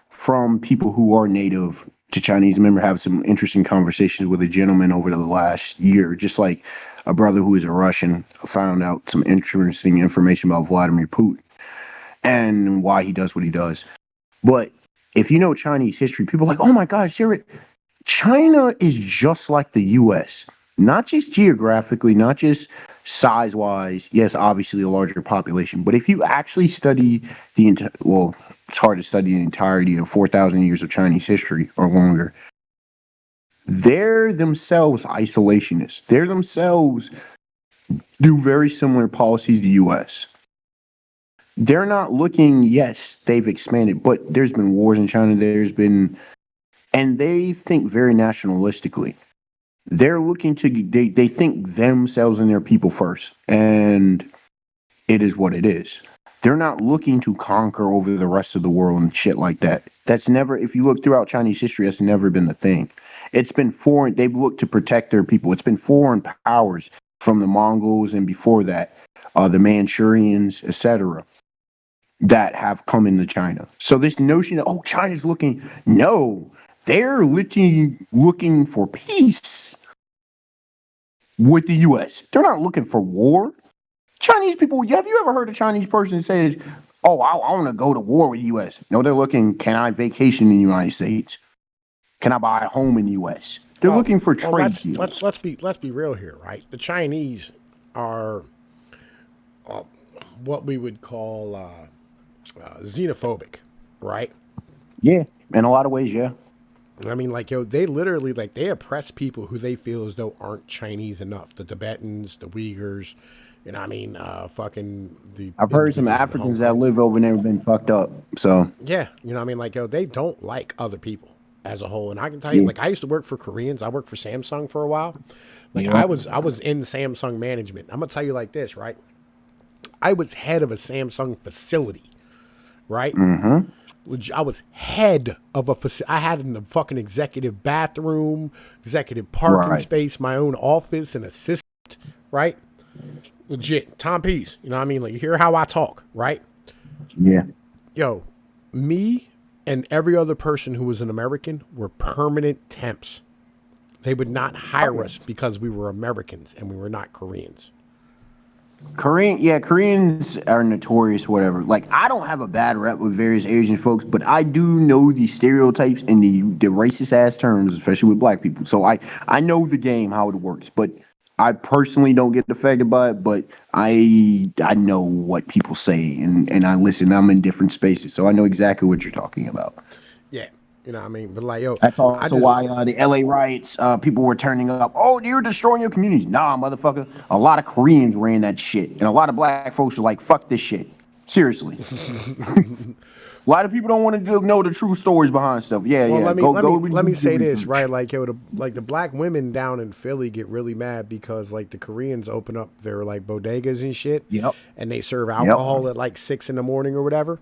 from people who are native to Chinese. I remember having some interesting conversations with a gentleman over the last year, just like a brother who is a Russian found out some interesting information about Vladimir Putin and why he does what he does. But if you know Chinese history, people are like, oh my gosh, China is just like the U.S., not just geographically, not just size-wise. Yes, obviously a larger population, but if you actually study it's hard to study the entirety of 4,000 years of Chinese history or longer. They're themselves isolationists. They're themselves do very similar policies to the U.S. They're not looking, yes, they've expanded, but there's been wars in China. And they think very nationalistically. they're looking to they think themselves and their people first, and it is what it is. They're not looking to conquer over the rest of the world and shit like that. That's never, if you look throughout Chinese history, that's never been the thing. It's been foreign. They've looked to protect their people. It's been foreign powers from the Mongols and before that, the Manchurians, etc., that have come into China. So this notion that, oh, China's looking, no, they're looking for peace with the U.S. They're not looking for war. Chinese people, have you ever heard a Chinese person say this? Oh, I want to go to war with the U.S. No, they're looking, can I vacation in the United States? Can I buy a home in the U.S.? They're looking for trade deals. Let's be real here, right? The Chinese are what we would call xenophobic, right? Yeah, in a lot of ways, yeah. I mean, like, yo, they literally, like, they oppress people who they feel as though aren't Chinese enough. The Tibetans, the Uyghurs, you know what I mean? Fucking the. I've heard some Africans that live over there have been fucked up. So yeah, you know what I mean? Like, yo, they don't like other people as a whole. And I can tell you, like, I used to work for Koreans. I worked for Samsung for a while. Like, I was in Samsung management. I'm gonna tell you like this, right? I was head of a Samsung facility, right? Mm-hmm. I was head of a facility. I had a fucking executive bathroom, executive parking space, my own office, and assistant, right? Legit. Tom Pease. You know what I mean? Like, you hear how I talk, right? Yeah. Yo, me and every other person who was an American were permanent temps. They would not hire us because we were Americans and we were not Koreans. Koreans are notorious, whatever. Like, I don't have a bad rep with various Asian folks, but I do know the stereotypes and the racist ass terms, especially with black people. So I know the game, how it works, but I personally don't get affected by it, but I know what people say and I listen. I'm in different spaces, so I know exactly what you're talking about. Yeah. You know what I mean? But like, yo, that's also why the LA riots, people were turning up. Oh, you're destroying your communities. Nah, motherfucker. A lot of Koreans ran that shit, and a lot of black folks were like, "Fuck this shit." Seriously. A lot of people don't want to know the true stories behind stuff. Yeah, well, yeah. Let me say this, right? Like, yo, the black women down in Philly get really mad because like the Koreans open up their like bodegas and shit. Yep. And they serve alcohol at like 6 a.m. or whatever.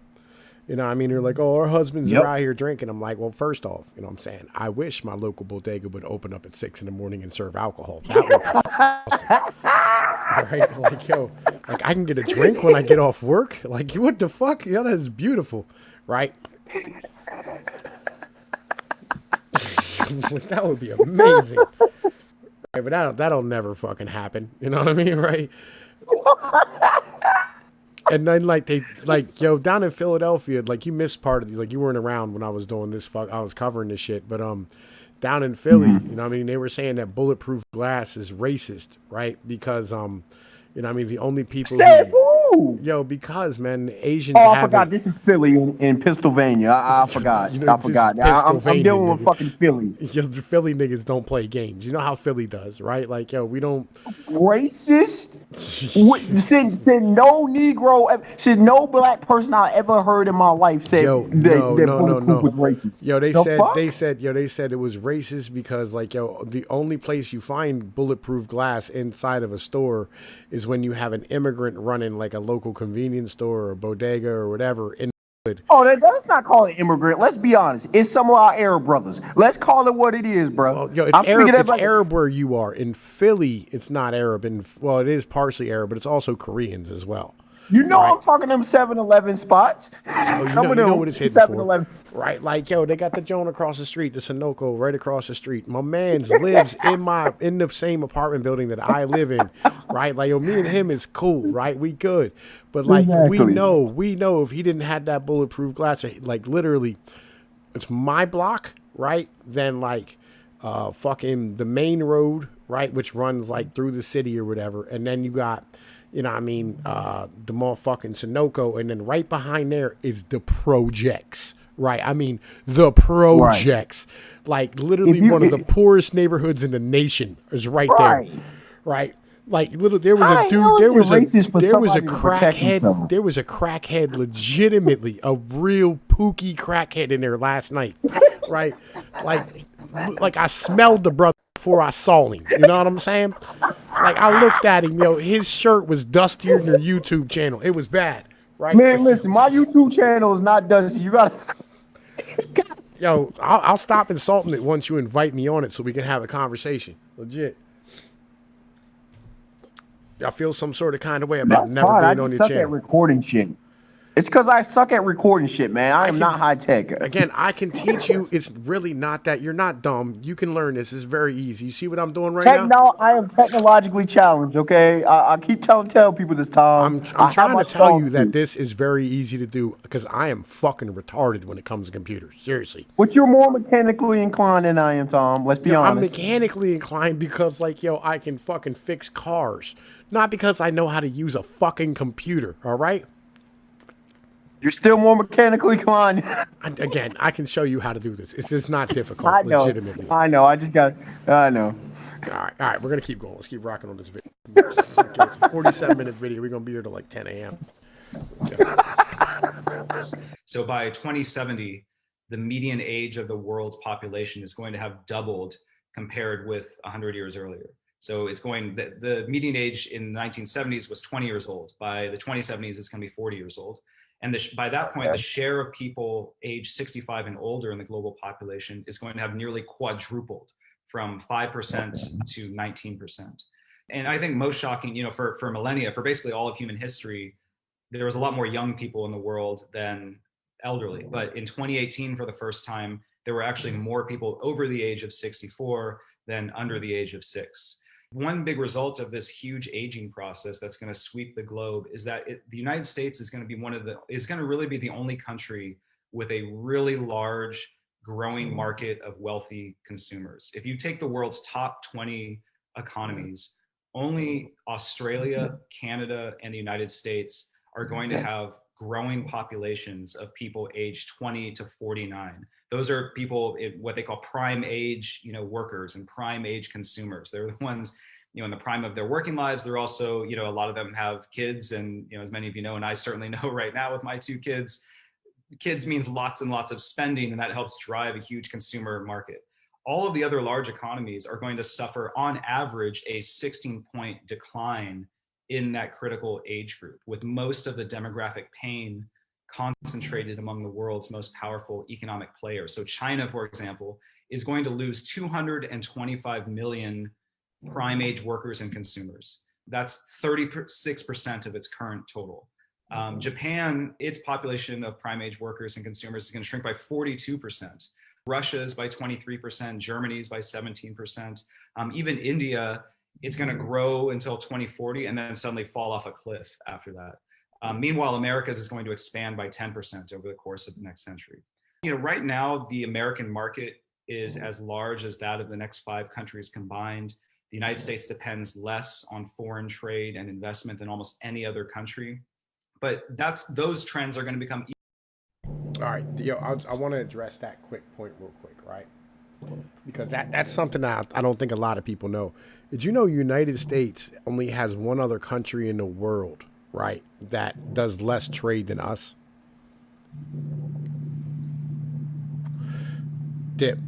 You know what I mean? They're like, oh, our husbands are out here drinking. I'm like, well, first off, you know what I'm saying? I wish my local bodega would open up at 6 a.m. and serve alcohol. That would be awesome. Right? Like, yo, like I can get a drink when I get off work. Like, what the fuck? Yeah, that's beautiful. Right? That would be amazing. Right, but that'll never fucking happen. You know what I mean? Right? And then yo, down in Philadelphia, like you missed part of the, like you weren't around when I was doing this I was covering this shit, but down in Philly, you know what I mean, they were saying that bulletproof glass is racist, right? Because you know what I mean, the only people because man, Asians I forgot this is Philly in Pennsylvania. I forgot. I forgot. I'm dealing with fucking Philly. Yo, the Philly niggas don't play games. You know how Philly does, right? Like, yo, we don't racist. Since no Negro, since no black person I ever heard in my life said bulletproof was racist. Yo, they said it was racist because like, yo, the only place you find bulletproof glass inside of a store is when you have an immigrant running like a local convenience store or a bodega or whatever in the hood. Oh, let's not call it immigrant. Let's be honest. It's some of our Arab brothers. Let's call it what it is, bro. Well, yo, it's Arab. It's Arab where you are. In Philly, it's not Arab. Well, it is partially Arab, but it's also Koreans as well. You know, right? I'm talking them 7-Eleven spots. Oh, you know what it's hitting 7-Eleven. Right, like, yo, they got the Joan across the street, the Sunoco right across the street. My man's lives in the same apartment building that I live in, right? Like, yo, me and him is cool, right? We good. But like, we know if he didn't have that bulletproof glass, like literally, it's my block, right? Then like, fucking the main road, right, which runs like through the city or whatever, and then you got, you know what I mean, the motherfucking Sunoco, and then right behind there is the projects, right? I mean, the projects. Right. Like, literally one of the poorest neighborhoods in the nation is right there, right? Like, there was a dude, there was a crackhead, legitimately, a real pookie crackhead in there last night, right? Like I smelled the brother before I saw him. You know what I'm saying? Like, I looked at him, yo, his shirt was dustier than your YouTube channel. It was bad, right? Man, listen, my YouTube channel is not dusty. You gotta. Yo, I'll stop insulting it once you invite me on it so we can have a conversation. Legit. I feel some sort of kind of way about That's never fine. I being on just your suck at channel. recording shit. It's because I suck at recording shit, man. I am not high tech. Again, I can teach you. It's really not that. You're not dumb. You can learn this. It's very easy. You see what I'm doing right now? I am technologically challenged. Okay, I keep telling people this, Tom. I'm trying to tell you that this is very easy to do because I am fucking retarded when it comes to computers. Seriously. But you're more mechanically inclined than I am, Tom. Let's be honest. I'm mechanically inclined because, like, yo, I can fucking fix cars, not because I know how to use a fucking computer. All right. You're still more mechanically inclined. Again, I can show you how to do this. It's just not difficult, I know. legitimately. I know. I just got. I know. All right. We're gonna keep going. Let's keep rocking on this video. It's a 47-minute video. We're gonna be here till like 10 a.m. Okay. So by 2070, the median age of the world's population is going to have doubled compared with 100 years earlier. So it's going. The median age in the 1970s was 20 years old. By the 2070s, it's going to be 40 years old. And by that point, the share of people age 65 and older in the global population is going to have nearly quadrupled from 5% to 19%. And I think most shocking, for millennia, for basically all of human history, there was a lot more young people in the world than elderly. But in 2018, for the first time, there were actually more people over the age of 64 than under the age of 6. One big result of this huge aging process that's going to sweep the globe is that the United States is going to be really be the only country with a really large growing market of wealthy consumers. If you take the world's top 20 economies, only Australia, Canada, and the United States are going to have growing populations of people aged 20 to 49. Those are people in what they call prime age, workers and prime age consumers. They're the ones, in the prime of their working lives. They're also, a lot of them have kids, and as many of you know, and I certainly know right now with my 2 kids, kids means lots and lots of spending, and that helps drive a huge consumer market. All of the other large economies are going to suffer on average a 16-point decline in that critical age group, with most of the demographic pain concentrated among the world's most powerful economic players. So China, for example, is going to lose 225 million prime age workers and consumers. That's 36% of its current total. Japan, its population of prime age workers and consumers is going to shrink by 42%. Russia's by 23%, Germany's by 17%. Even India, it's going to grow until 2040 and then suddenly fall off a cliff after that. Meanwhile, America's is going to expand by 10% over the course of the next century. Right now, the American market is as large as that of the next 5 countries combined. The United States depends less on foreign trade and investment than almost any other country. But those trends are going to become. All right, I want to address that point real quick, right? Because that's something that I don't think a lot of people know. Did you know United States only has one other country in the world, right, that does less trade than us? Dip.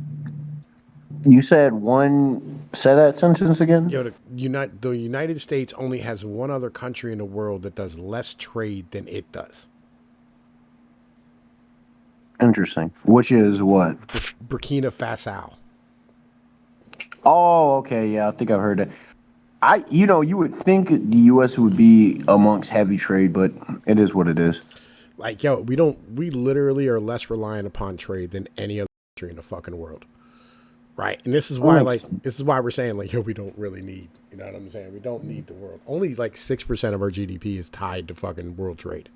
You said one. Say that sentence again. The United States only has one other country in the world that does less trade than it does. Interesting. Which is what? Burkina Faso. Oh, okay. Yeah, I think I've heard that. You would think the U.S. would be amongst heavy trade, but it is what it is. Like, we literally are less reliant upon trade than any other country in the fucking world. Right. And this is why, we're saying, we don't really need, you know what I'm saying? We don't need the world. Only 6% of our GDP is tied to fucking world trade.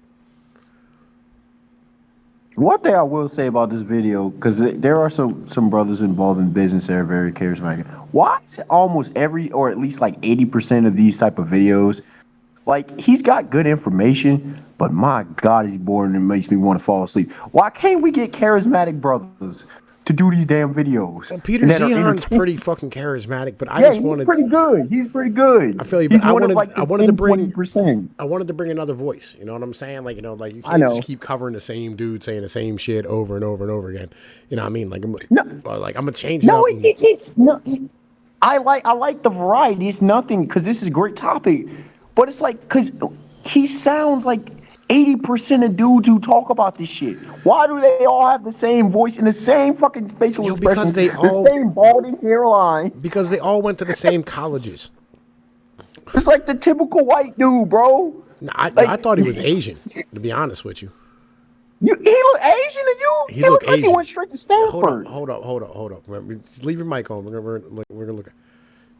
One thing I will say about this video, because there are some brothers involved in business that are very charismatic. Why is almost every, or at least 80% of these type of videos, he's got good information, but my God, is he boring and makes me want to fall asleep. Why can't we get charismatic brothers to do these damn videos? Well, Peter Zion's pretty fucking charismatic, but he's pretty good. He's pretty good. I feel you, but I wanted to bring 20%. I wanted to bring another voice. You know what I'm saying? You can't just keep covering the same dude saying the same shit over and over and over again. You know what I mean? I'm gonna change it up. I like the variety. It's nothing because this is a great topic, but it's like because he sounds like 80% of dudes who talk about this shit. Why do they all have the same voice and the same fucking facial Yo, expressions, the same balding hairline? because they all went to the same colleges. It's like the typical white dude, bro. I thought he was Asian, to be honest with you. He look Asian to you? He He look look like he Asian. went straight to Stanford. Hold up. Leave your mic on. We're gonna look at.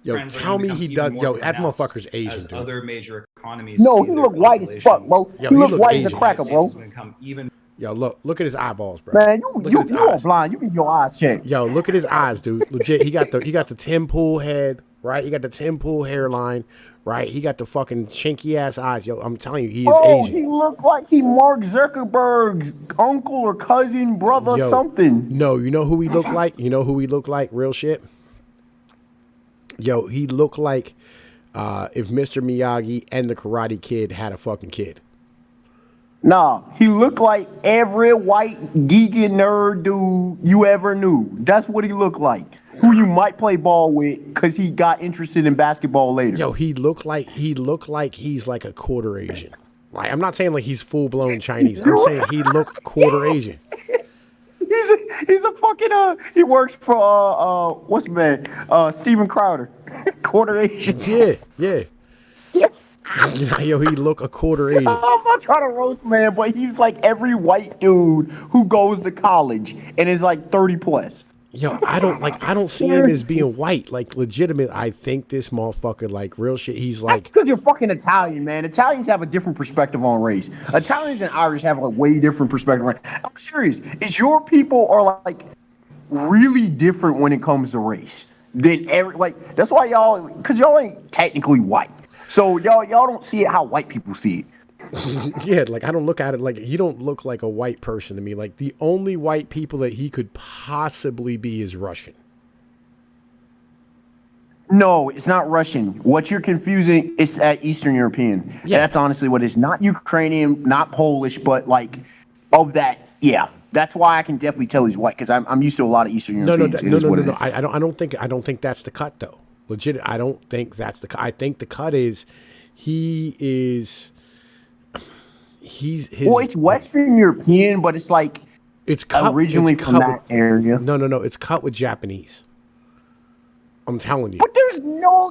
Yo, Trends are tell gonna me become he even does. more Yo, that pronounced motherfucker's Asian, as dude. other major economies No, see he their look white as fuck, bro. Yo, He he look look white as a Asian. cracker, bro. Become even Yo, look at his eyeballs, bro. Man, Look you at his you are eyes. blind. You need your eyes checked. Yo, look at his eyes, dude. Legit, he got the Tim Pool head, right? He got the Tim Pool hairline, right? He got the fucking chinky ass eyes. Yo, I'm telling you, he is Bro, Asian. he look like he Mark Zuckerberg's uncle or cousin, brother, or Yo, something. no, you know who he looked like? You know who he looked like? Real shit. Yo, he looked like if Mr. Miyagi and the Karate Kid had a fucking kid. Nah, he looked like every white geeky nerd dude you ever knew. That's what he looked like. Who you might play ball with because he got interested in basketball later. Yo, he looked like he's like a quarter Asian. Like, I'm not saying like he's full blown Chinese. I'm saying he looked quarter Asian. He's a fucking he works for what's the man? Steven Crowder. Quarter Asian. Yeah. Yo, he look a quarter Asian. I'm not trying to roast man, but he's like every white dude who goes to college and is like 30 plus. Yo, I don't see him as being white. Like, legitimate, I think this motherfucker, like, real shit, he's That's like, because you're fucking Italian, man. Italians have a different perspective on race. Italians and Irish have a way different perspective on race. I'm serious. Is your people are like really different when it comes to race than every like that's why y'all because y'all ain't technically white. So y'all don't see it how white people see it. yeah, like, I don't look at it like, he don't look like a white person to me. Like, the only white people that he could possibly be is Russian. No, it's not Russian. What you're confusing is Eastern European. Yeah. That's honestly what it is. Not Ukrainian, not Polish, but like of that. Yeah, that's why I can definitely tell he's white because I'm used to a lot of Eastern Europeans. No. I don't think that's the cut though. Legit, I don't think that's the cut. I think the cut is he's his. Well, it's Western European, but it's like it's cut, originally it's from cut that area. No. It's cut with Japanese. I'm telling you. But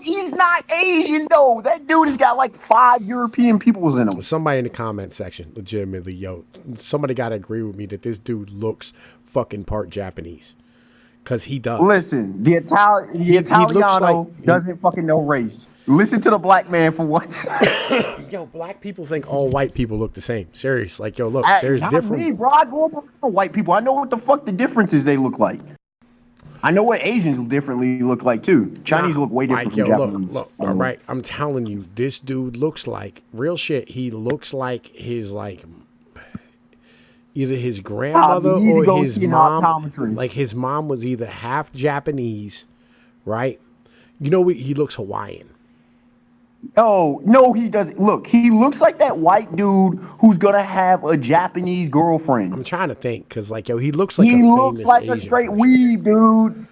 he's not Asian though. That dude has got like 5 European peoples in him. Somebody in the comment section, legitimately, yo, somebody got to agree with me that this dude looks fucking part Japanese. Because he does. Listen, the Italiano doesn't fucking know race. Listen to the black man for once. Yo, black people think all white people look the same. Serious. Like, yo, look, there's not different. Me, bro. I grew up around white people. I know what the fuck the differences they look like. I know what Asians differently look like too. Chinese look way different from Japanese. Look, all right. I'm telling you, this dude looks like real shit. He looks like his either his grandmother or his mom. Like, his mom was either half Japanese, right? You know, he looks Hawaiian. No, he doesn't. Look, he looks like that white dude who's gonna have a Japanese girlfriend. I'm trying to think, cause like, yo, he looks like a straight weeb, dude.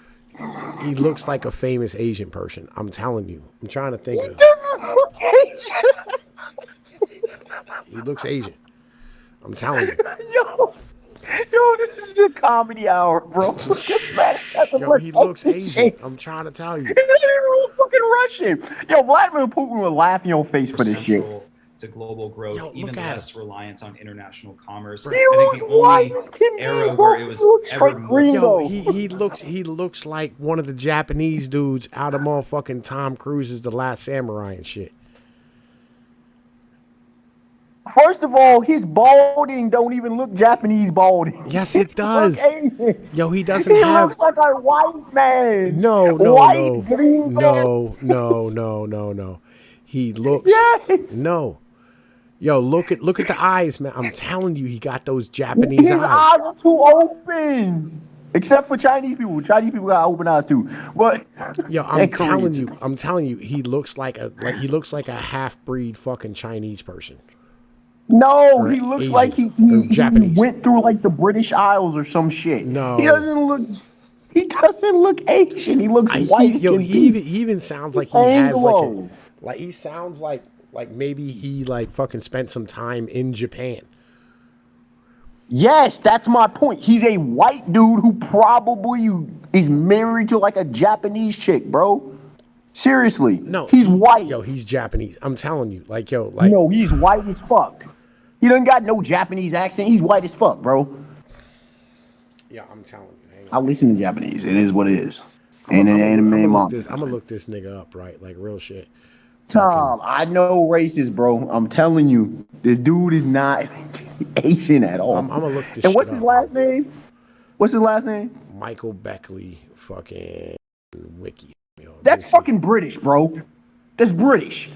He looks like a famous Asian person. I'm telling you. I'm trying to think. He doesn't look Asian. He looks Asian. I'm telling you. Yo, this is the comedy hour, bro. Yo, he looks Asian. I'm trying to tell you. He's fucking Russian. Yo, Vladimir Putin would laugh in your face for this shit. To global growth, Yo, even less reliance on international commerce. He I think the only era where it was ever more. Yo, he looks like one of the Japanese dudes out of motherfucking Tom Cruise's The Last Samurai and shit. First of all, his balding don't even look Japanese balding. Yes, it does. Yo, he doesn't he have. He looks like a white man. No. He looks. Yes. No. Yo, look at the eyes, man. I'm telling you, he got those Japanese eyes. His eyes are too open. Except for Chinese people. Chinese people got open eyes too. But yo, I'm telling you, he looks like a half-breed fucking Chinese person. No, he looks Asian, like he Japanese. went through like the British Isles or some shit. No. He doesn't look. He doesn't look Asian. He looks white Yo, skinned. he even sounds like he has Anglo. like he sounds like maybe he like fucking spent some time in Japan. Yes, that's my point. He's a white dude who probably is married to like a Japanese chick, bro. Seriously, No, he's white. he's Japanese. I'm telling you, like yo, like No, he's white as fuck. He doesn't got no Japanese accent. He's white as fuck, bro. yeah, I'm telling you. Hang I on. listen to Japanese. It is what it is. I'm And an gonna anime look manga. this. I'm gonna look this nigga up, right? Like real shit. Fucking. Tom, I know racist, bro. I'm telling you, this dude is not Asian at all. I'm gonna look this And shit what's his up. last name? What's his last name? Michael Beckley, fucking wiki. Yo, That's fucking British, bro. That's British.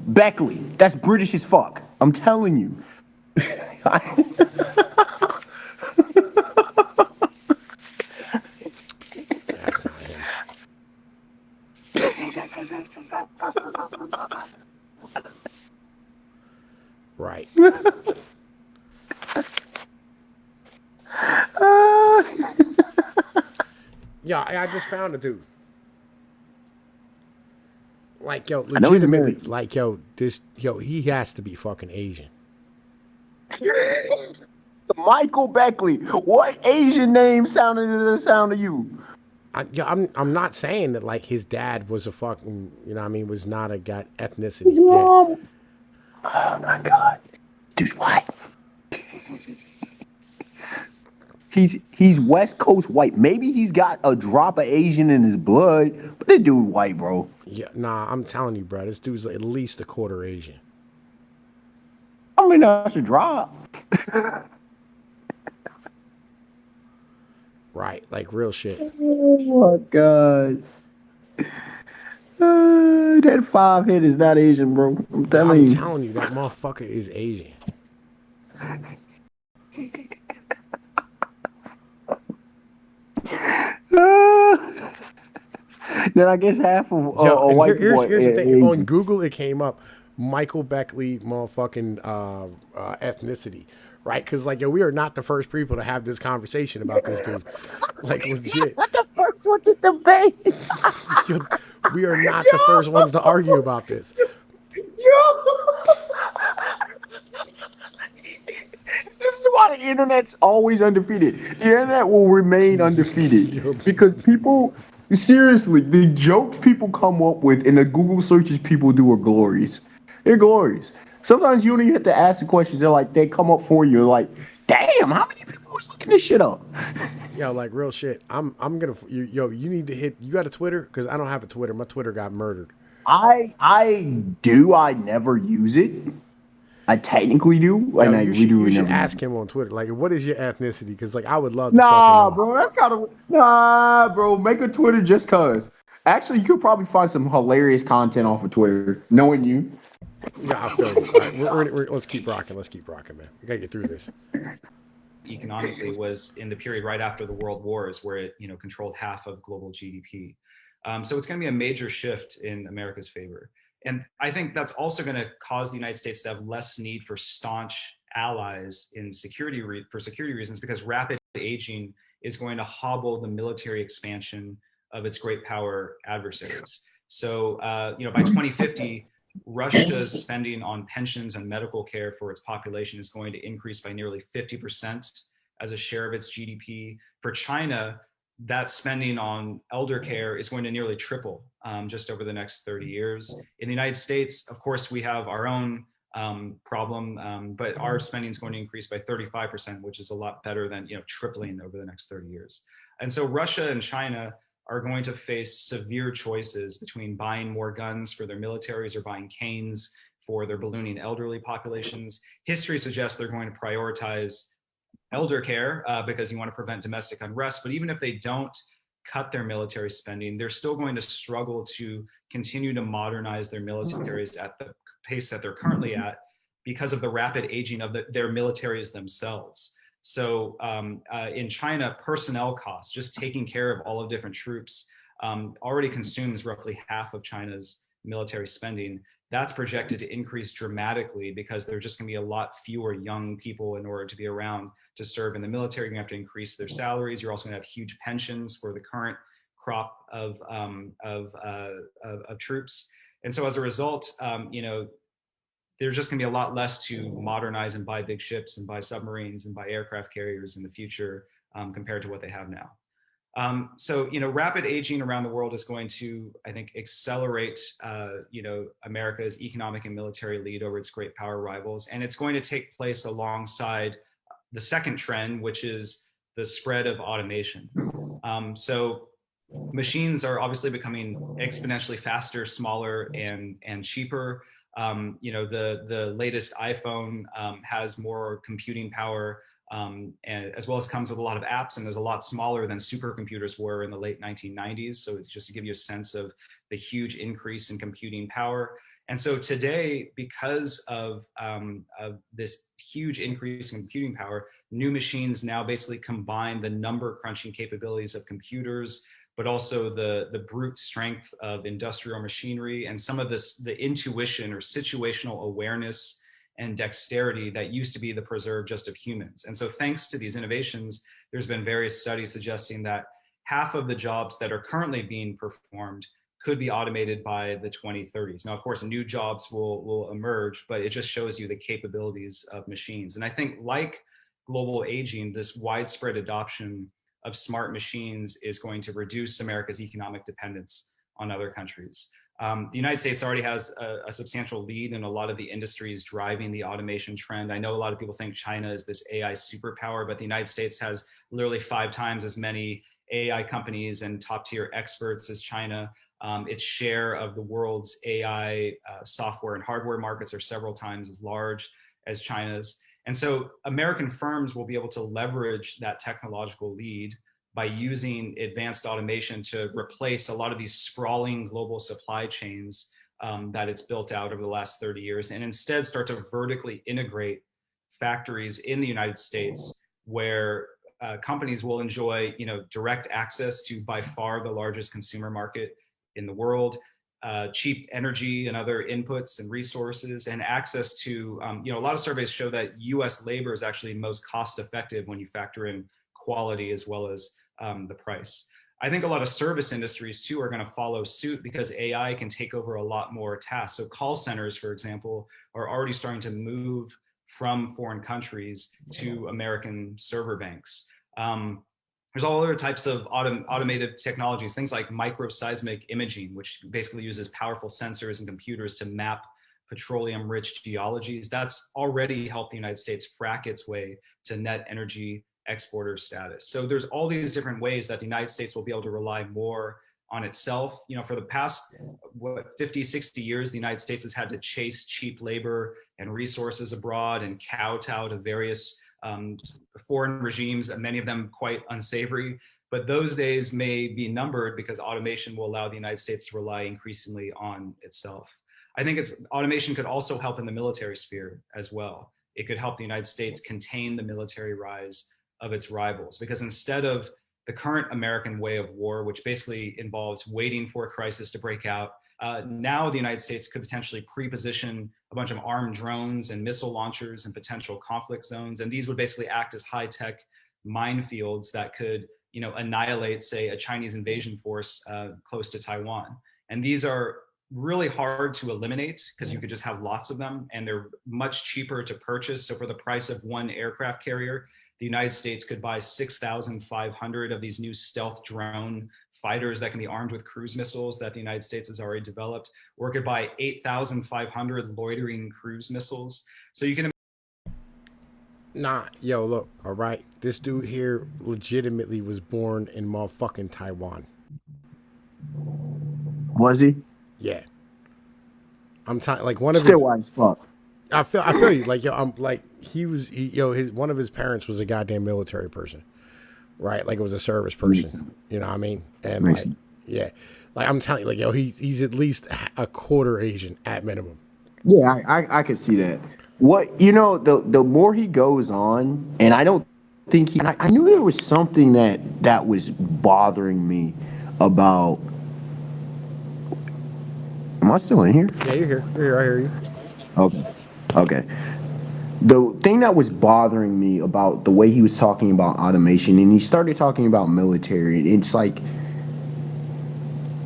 Beckley. That's British as fuck. I'm telling you. That's not him. Right. Yeah, I just found a dude. Like yo, I know he's legitimately, American. like yo, he has to be fucking Asian. Michael Beckley. What Asian name sounded the sound of you? I'm not saying that like his dad was a fucking, you know what I mean, was not a got ethnicity. His Yeah. mom. Oh my god. Dude's white. He's West Coast white. Maybe he's got a drop of Asian in his blood, but that dude white, bro. Yeah, nah, I'm telling you, bro, this dude's at least a quarter Asian. I mean, that's a drop. Right, like real shit. Oh my god. That 5 hit is not Asian, bro. I'm Yeah, I'm telling you. telling you, that motherfucker is Asian. Then I guess half of Yo, and white people are here's the thing. On Asian. Google, it came up Michael Beckley motherfucking ethnicity, right? Because like yo, we are not the first people to have this conversation about this dude. Like legit, What the first one to debate? yo, we are not the first ones to argue about this. This is why the internet's always undefeated. The internet will remain undefeated because people, seriously, the jokes people come up with and the Google searches people do are glorious. They're glorious. Sometimes you don't even have to ask the questions. They come up for you. Like, damn, how many people was looking this shit up? Yo, like real shit. I'm gonna you need to hit. You got a Twitter? Because I don't have a Twitter. My Twitter got murdered. I do. I never use it. I technically do, Yo, and I you literally should never ask use it. him on Twitter. Like, what is your ethnicity? Because like I would love to fucking Nah, know. bro, that's kind of nah, bro. Make a Twitter just cause. Actually, you could probably find some hilarious content off of Twitter, knowing you. Yeah, I feel you. All right, let's keep rocking. Let's keep rocking, man. We gotta get through this. Economically was in the period right after the World Wars, where it controlled half of global GDP. So it's going to be a major shift in America's favor. And I think that's also going to cause the United States to have less need for staunch allies in for security reasons, because rapid aging is going to hobble the military expansion of its great power adversaries. So, by 2050, Russia's spending on pensions and medical care for its population is going to increase by nearly 50% as a share of its GDP. For China, that spending on elder care is going to nearly triple just over the next 30 years. In the United States, of course, we have our own problem, but our spending is going to increase by 35%, which is a lot better than tripling over the next 30 years. And so Russia and China are going to face severe choices between buying more guns for their militaries or buying canes for their ballooning elderly populations. History suggests they're going to prioritize elder care because you want to prevent domestic unrest. But even if they don't cut their military spending, they're still going to struggle to continue to modernize their militaries at the pace that they're currently at because of the rapid aging of their militaries themselves. So in China, personnel costs, just taking care of all of different troops, already consumes roughly half of China's military spending. that's projected to increase dramatically because there are just going to be a lot fewer young people in order to be around to serve in the military. You're going to have to increase their salaries. You're also going to have huge pensions for the current crop of troops. And so as a result, there's just going to be a lot less to modernize and buy big ships and buy submarines and buy aircraft carriers in the future compared to what they have now. So, rapid aging around the world is going to, I think, accelerate, America's economic and military lead over its great power rivals. And it's going to take place alongside the second trend, which is the spread of automation. So machines are obviously becoming exponentially faster, smaller, and cheaper. The latest iPhone has more computing power, and as well as comes with a lot of apps, and is a lot smaller than supercomputers were in the late 1990s. So it's just to give you a sense of the huge increase in computing power. And so today, because of this huge increase in computing power, new machines now basically combine the number crunching capabilities of computers, but also the brute strength of industrial machinery and some of the intuition or situational awareness and dexterity that used to be the preserve just of humans. And so thanks to these innovations, there's been various studies suggesting that half of the jobs that are currently being performed could be automated by the 2030s. Now, of course, new jobs will emerge, but it just shows you the capabilities of machines. And I think, like global aging, this widespread adoption of smart machines is going to reduce America's economic dependence on other countries. The United States already has a substantial lead in a lot of the industries driving the automation trend. I know a lot of people think China is this AI superpower, but the United States has literally 5 times as many AI companies and top-tier experts as China. Its share of the world's AI software and hardware markets are several times as large as China's. And so American firms will be able to leverage that technological lead by using advanced automation to replace a lot of these sprawling global supply chains that it's built out over the last 30 years, and instead start to vertically integrate factories in the United States where companies will enjoy, direct access to by far the largest consumer market in the world, cheap energy and other inputs and resources, and access to, a lot of surveys show that US labor is actually most cost effective when you factor in quality as well as the price. I think a lot of service industries too are going to follow suit because AI can take over a lot more tasks. So call centers, for example, are already starting to move from foreign countries to American server banks. There's all other types of automated technologies, things like microseismic imaging, which basically uses powerful sensors and computers to map petroleum-rich geologies. That's already helped the United States frack its way to net energy exporter status. So there's all these different ways that the United States will be able to rely more on itself. For the past 50, 60 years, the United States has had to chase cheap labor and resources abroad and kowtow to various foreign regimes, and many of them quite unsavory. But those days may be numbered because automation will allow the United States to rely increasingly on itself. I think automation could also help in the military sphere as well. It could help the United States contain the military rise of its rivals, because instead of the current American way of war, which basically involves waiting for a crisis to break out, now the United States could potentially pre-position a bunch of armed drones and missile launchers in potential conflict zones. And these would basically act as high-tech minefields that could, annihilate, say, a Chinese invasion force close to Taiwan. And these are really hard to eliminate because you could just have lots of them, and they're much cheaper to purchase. So for the price of one aircraft carrier, the United States could buy 6,500 of these new stealth drone fighters that can be armed with cruise missiles that the United States has already developed, or it could buy 8,500 loitering cruise missiles. So you can. Look, all right. This dude here legitimately was born in motherfucking Taiwan. Was he? Yeah. I'm like one of still white as fuck. I feel you. Like, I'm like one of his parents was a goddamn military person, right? Like, it was a service person. You know what I mean? And like, yeah, like I'm telling you, like, he's at least a quarter Asian at minimum. Yeah, I could see that. What the more he goes on, and I don't think I knew there was something that was bothering me about Am I still in here? Yeah, you're here. You're here. I hear you. Okay. Okay. The thing that was bothering me about the way he was talking about automation, and he started talking about military, and it's like,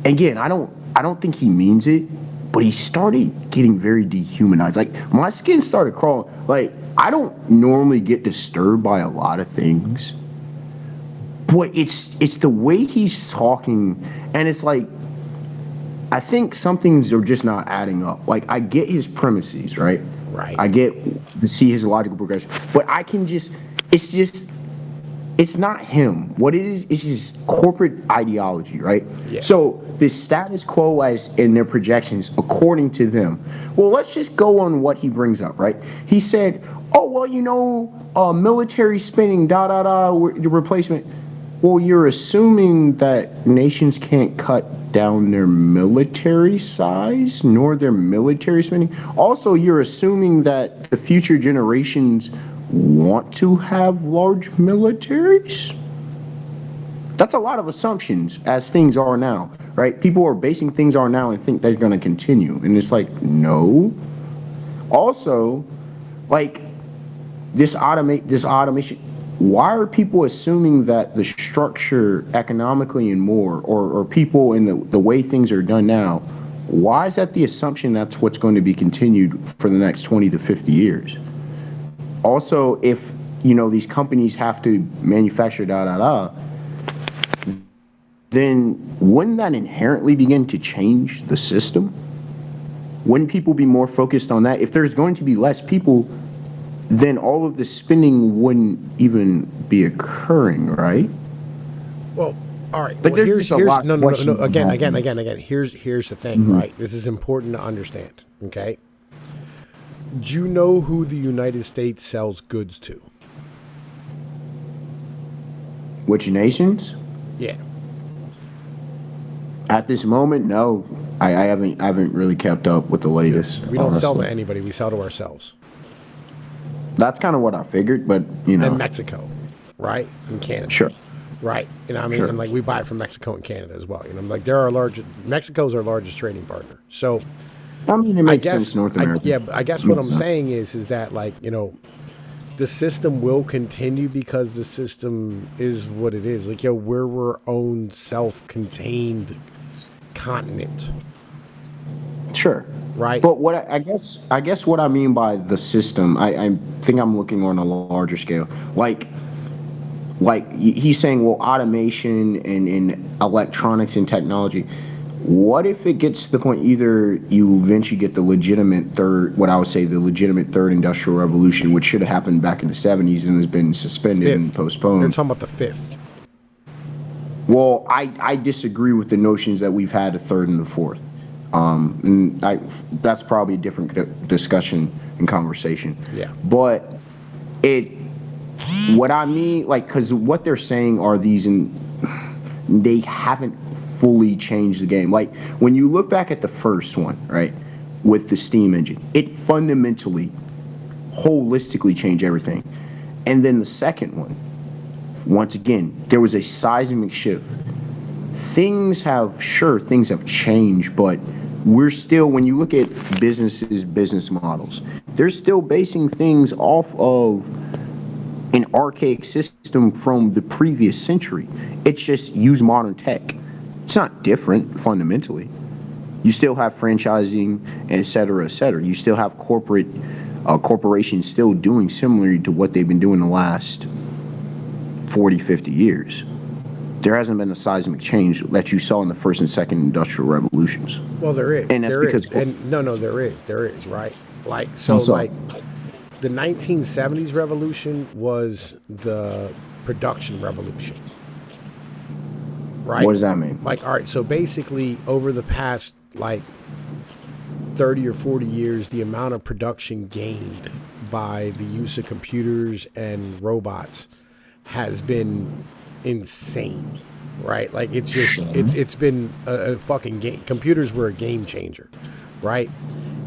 again, I don't think he means it, but he started getting very dehumanized. Like my skin started crawling. Like I don't normally get disturbed by a lot of things, but it's the way he's talking, and it's like I think some things are just not adding up. Like I get his premises, right? Right. I get to see his logical progression, but I can just it's not him. What it is just corporate ideology, right? Yeah. So the status quo as in their projections, according to them. Well, let's just go on what he brings up, right? He said, "Oh well, military spending, the replacement." Well, you're assuming that nations can't cut down their military size nor their military spending. Also, you're assuming that the future generations want to have large militaries. That's a lot of assumptions as things are now, right? People are basing things are now and think they're going to continue. And it's like, no. Also, like this automation, why are people assuming that the structure economically and more, or people in the way things are done now, why is that the assumption that's what's going to be continued for the next 20 to 50 years? Also, if these companies have to manufacture then wouldn't that inherently begin to change the system? Wouldn't people be more focused on that? If there's going to be less people, then all of the spending wouldn't even be occurring, right? Well, all right. But Well, there's here's just a lot no, of no, no, questions no. on that. Again. Here's the thing, right? This is important to understand. Okay. Do you know who the United States sells goods to? Which nations? Yeah. At this moment, no. I haven't really kept up with the latest. We don't sell to honestly. anybody. We sell to ourselves. That's kind of what I figured, but And Mexico, right? And Canada. Sure. Right. You know what I mean? Sure. And like we buy from Mexico and Canada as well. Like they're our largest, Mexico's our largest trading partner. So I mean, it makes sense, North America. But I guess what I'm saying is that like, the system will continue because the system is what it is. Like, we're our own self-contained continent. Sure. Right. But what I guess what I mean by the system, I think I'm looking on a larger scale. Like he's saying, well, automation and electronics and technology. What if it gets to the point either you eventually get the legitimate third industrial revolution, which should have happened back in the 70s and has been suspended and postponed. They're talking about the fifth. Well, I disagree with the notions that we've had a third and a fourth. And that's probably a different discussion and conversation. Yeah. But what I mean, like, because what they're saying are they haven't fully changed the game. Like, when you look back at the first one, right, with the steam engine, it fundamentally, holistically changed everything. And then the second one, once again, there was a seismic shift. Things have changed, but we're still, when you look at business models, they're still basing things off of an archaic system from the previous century. It's just use modern tech. It's not different fundamentally. You still have franchising, et cetera, et cetera. You still have corporations still doing similar to what they've been doing the last 40, 50 years. There hasn't been a seismic change that you saw in the first and second industrial revolutions. Well, there is. And that's because there is, right? Like, so like the 1970s revolution was the production revolution. Right? What does that mean? Like, all right, so basically over the past like 30 or 40 years, the amount of production gained by the use of computers and robots has been insane, right? Like, it's just it's been a fucking game. Computers were a game changer, right?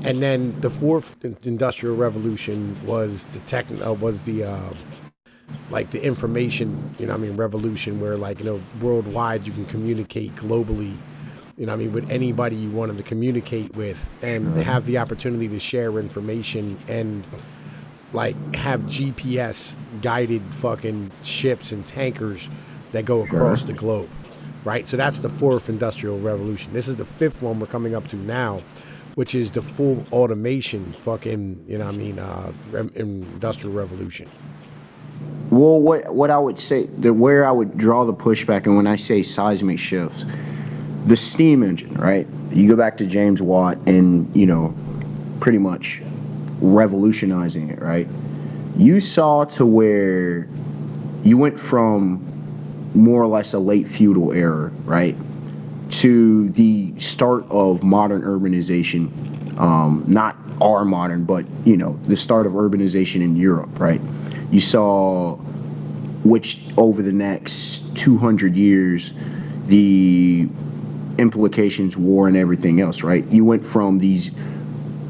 And then the fourth industrial revolution was like the information, revolution, where like, worldwide you can communicate globally you know what I mean, with anybody you wanted to communicate with and have the opportunity to share information and like have GPS guided fucking ships and tankers that go across the globe, right? So that's the fourth industrial revolution. This is the fifth one we're coming up to now, which is the full automation fucking, you know what I mean, industrial revolution. Well, what I would say, where I would draw the pushback, and when I say seismic shifts, the steam engine, right? You go back to James Watt and, pretty much revolutionizing it, right? You saw to where you went from more or less a late feudal era, right, to the start of modern urbanization. Not our modern, but, the start of urbanization in Europe, right? You saw, which over the next 200 years, the implications, war, and everything else, right? You went from these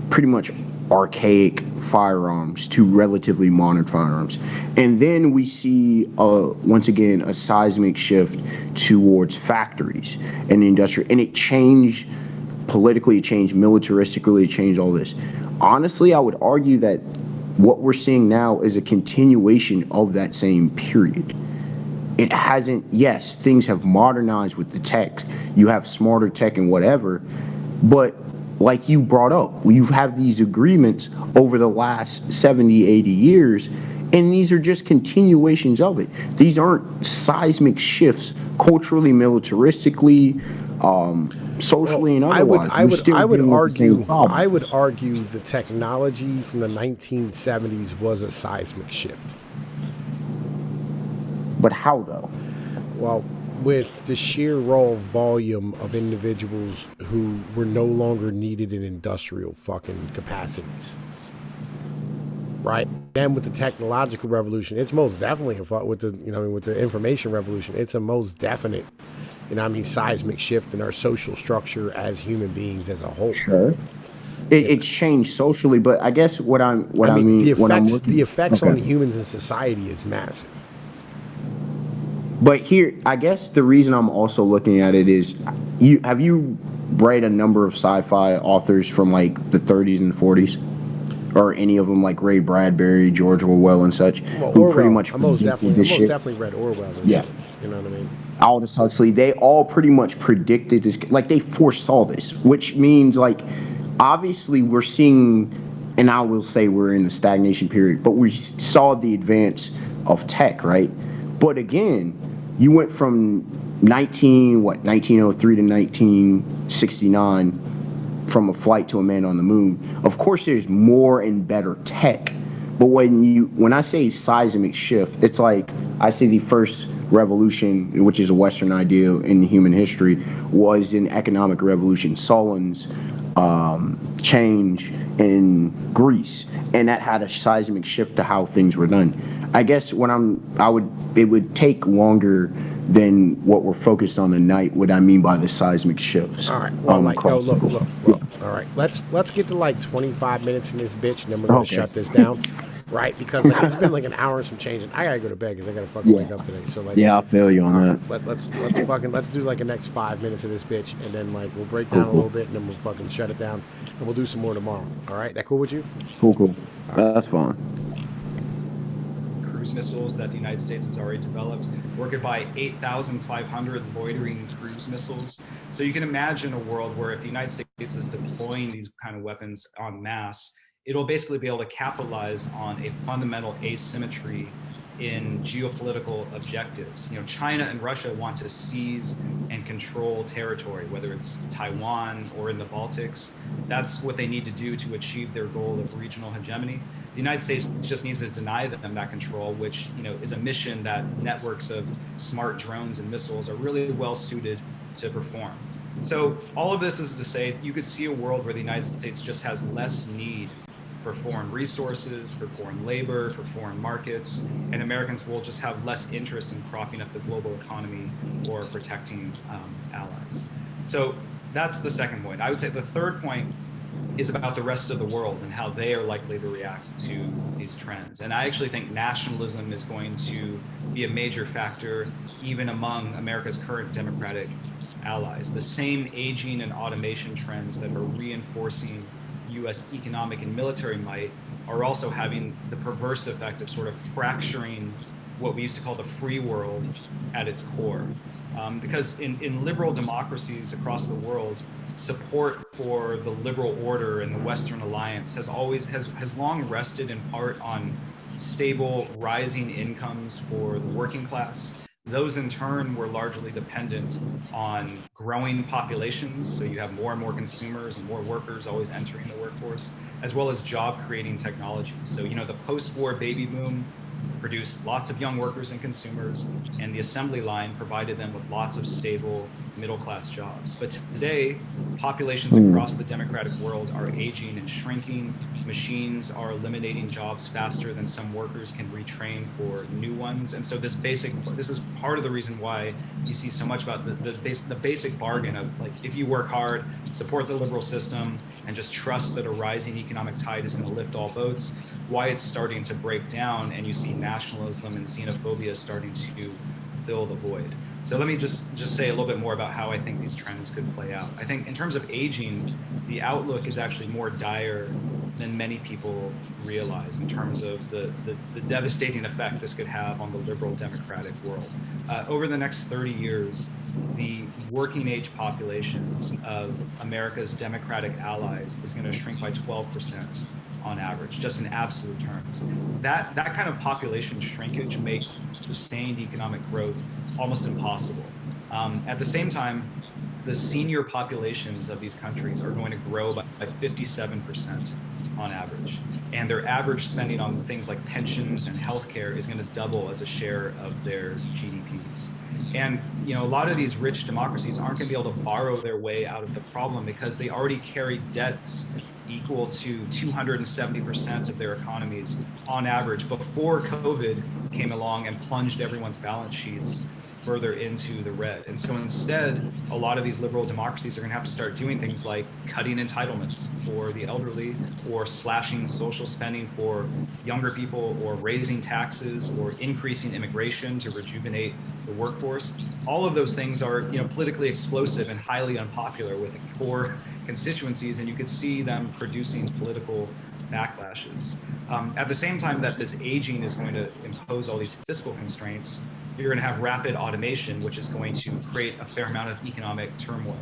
pretty much archaic firearms to relatively modern firearms. And then we see, once again, a seismic shift towards factories and industrial. And it changed politically, it changed militaristically, it changed all this. Honestly, I would argue that what we're seeing now is a continuation of that same period. It hasn't, yes, things have modernized with the tech. You have smarter tech and whatever, but like you brought up, you have these agreements over the last 70, 80 years, and these are just continuations of it. These aren't seismic shifts culturally, militaristically, socially, and otherwise. I would argue the technology from the 1970s was a seismic shift. But how though? Well, with the sheer raw volume of individuals who were no longer needed in industrial fucking capacities, right? And with the technological revolution, it's most definitely with the information revolution, it's a most definite, seismic shift in our social structure as human beings as a whole. Sure. It's changed socially, but I guess the effects on humans in society is massive. But here, I guess the reason I'm also looking at it is, have you read a number of sci-fi authors from like the 30s and 40s, or any of them like Ray Bradbury, George Orwell, and such, who pretty much most definitely read Orwell. And shit, you know what I mean? Aldous Huxley. They all pretty much predicted this, like they foresaw this, which means like obviously we're seeing, and I will say we're in a stagnation period, but we saw the advance of tech, right? But again, you went from 1903 to 1969, from a flight to a man on the moon. Of course, there's more and better tech. But when I say seismic shift, it's like I say the first revolution, which is a Western idea in human history, was an economic revolution. Solon's change in Greece, and that had a seismic shift to how things were done. I guess it would take longer than what we're focused on tonight. What I mean by the seismic shifts. All right. Well, look. All right. Let's get to like 25 minutes in this bitch, and then we're gonna shut this down. Right, because like, it's been like an hour and some change, and I gotta go to bed because I gotta fucking wake up today. So like, I feel you on that. Let's do like the next 5 minutes of this bitch, and then like we'll break down a little bit, and then we'll fucking shut it down, and we'll do some more tomorrow. All right, that cool with you? Cool. That's fine. Cruise missiles that the United States has already developed. We're going to buy 8,500 loitering cruise missiles. So you can imagine a world where if the United States is deploying these kind of weapons en masse, it'll basically be able to capitalize on a fundamental asymmetry in geopolitical objectives. China and Russia want to seize and control territory, whether it's Taiwan or in the Baltics. That's what they need to do to achieve their goal of regional hegemony. The United States just needs to deny them that control, which is a mission that networks of smart drones and missiles are really well suited to perform. So all of this is to say you could see a world where the United States just has less need for foreign resources, for foreign labor, for foreign markets, and Americans will just have less interest in propping up the global economy or protecting allies. So that's the second point. I would say the third point is about the rest of the world and how they are likely to react to these trends. And I actually think nationalism is going to be a major factor even among America's current democratic allies. The same aging and automation trends that are reinforcing US economic and military might are also having the perverse effect of sort of fracturing what we used to call the free world at its core. Because in liberal democracies across the world, support for the liberal order and the Western alliance has long rested in part on stable rising incomes for the working class. Those in turn were largely dependent on growing populations. So you have more and more consumers and more workers always entering the workforce, as well as job creating technologies. So, the post-war baby boom produced lots of young workers and consumers, and the assembly line provided them with lots of stable middle-class jobs. But today, populations across the democratic world are aging and shrinking. Machines are eliminating jobs faster than some workers can retrain for new ones. And so this is part of the reason why you see so much about the basic bargain of, like, if you work hard, support the liberal system, and just trust that a rising economic tide is going to lift all boats, why it's starting to break down, and you see nationalism and xenophobia starting to fill the void. So let me just say a little bit more about how I think these trends could play out. I think in terms of aging, the outlook is actually more dire than many people realize in terms of the devastating effect this could have on the liberal democratic world. Over the next 30 years, the working age populations of America's democratic allies is going to shrink by 12% on average, just in absolute terms. That kind of population shrinkage makes sustained economic growth almost impossible. At the same time, the senior populations of these countries are going to grow by 57% on average. And their average spending on things like pensions and healthcare is going to double as a share of their GDPs. And a lot of these rich democracies aren't going to be able to borrow their way out of the problem because they already carry debts equal to 270% of their economies on average before COVID came along and plunged everyone's balance sheets further into the red. And so instead, a lot of these liberal democracies are going to have to start doing things like cutting entitlements for the elderly, or slashing social spending for younger people, or raising taxes, or increasing immigration to rejuvenate the workforce. All of those things are, politically explosive and highly unpopular with the core constituencies, and you could see them producing political backlashes. At the same time that this aging is going to impose all these fiscal constraints, you're going to have rapid automation, which is going to create a fair amount of economic turmoil.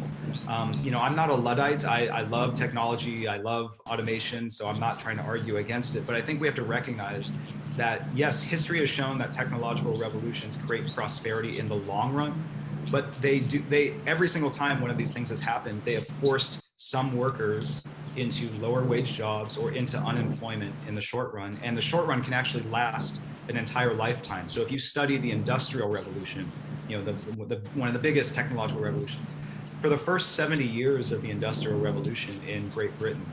I'm not a Luddite. I love technology. I love automation. So I'm not trying to argue against it. But I think we have to recognize that, yes, history has shown that technological revolutions create prosperity in the long run. But every single time one of these things has happened, they have forced some workers into lower wage jobs or into unemployment in the short run. And the short run can actually last an entire lifetime. So if you study the Industrial Revolution, one of the biggest technological revolutions, for the first 70 years of the Industrial Revolution in Great Britain,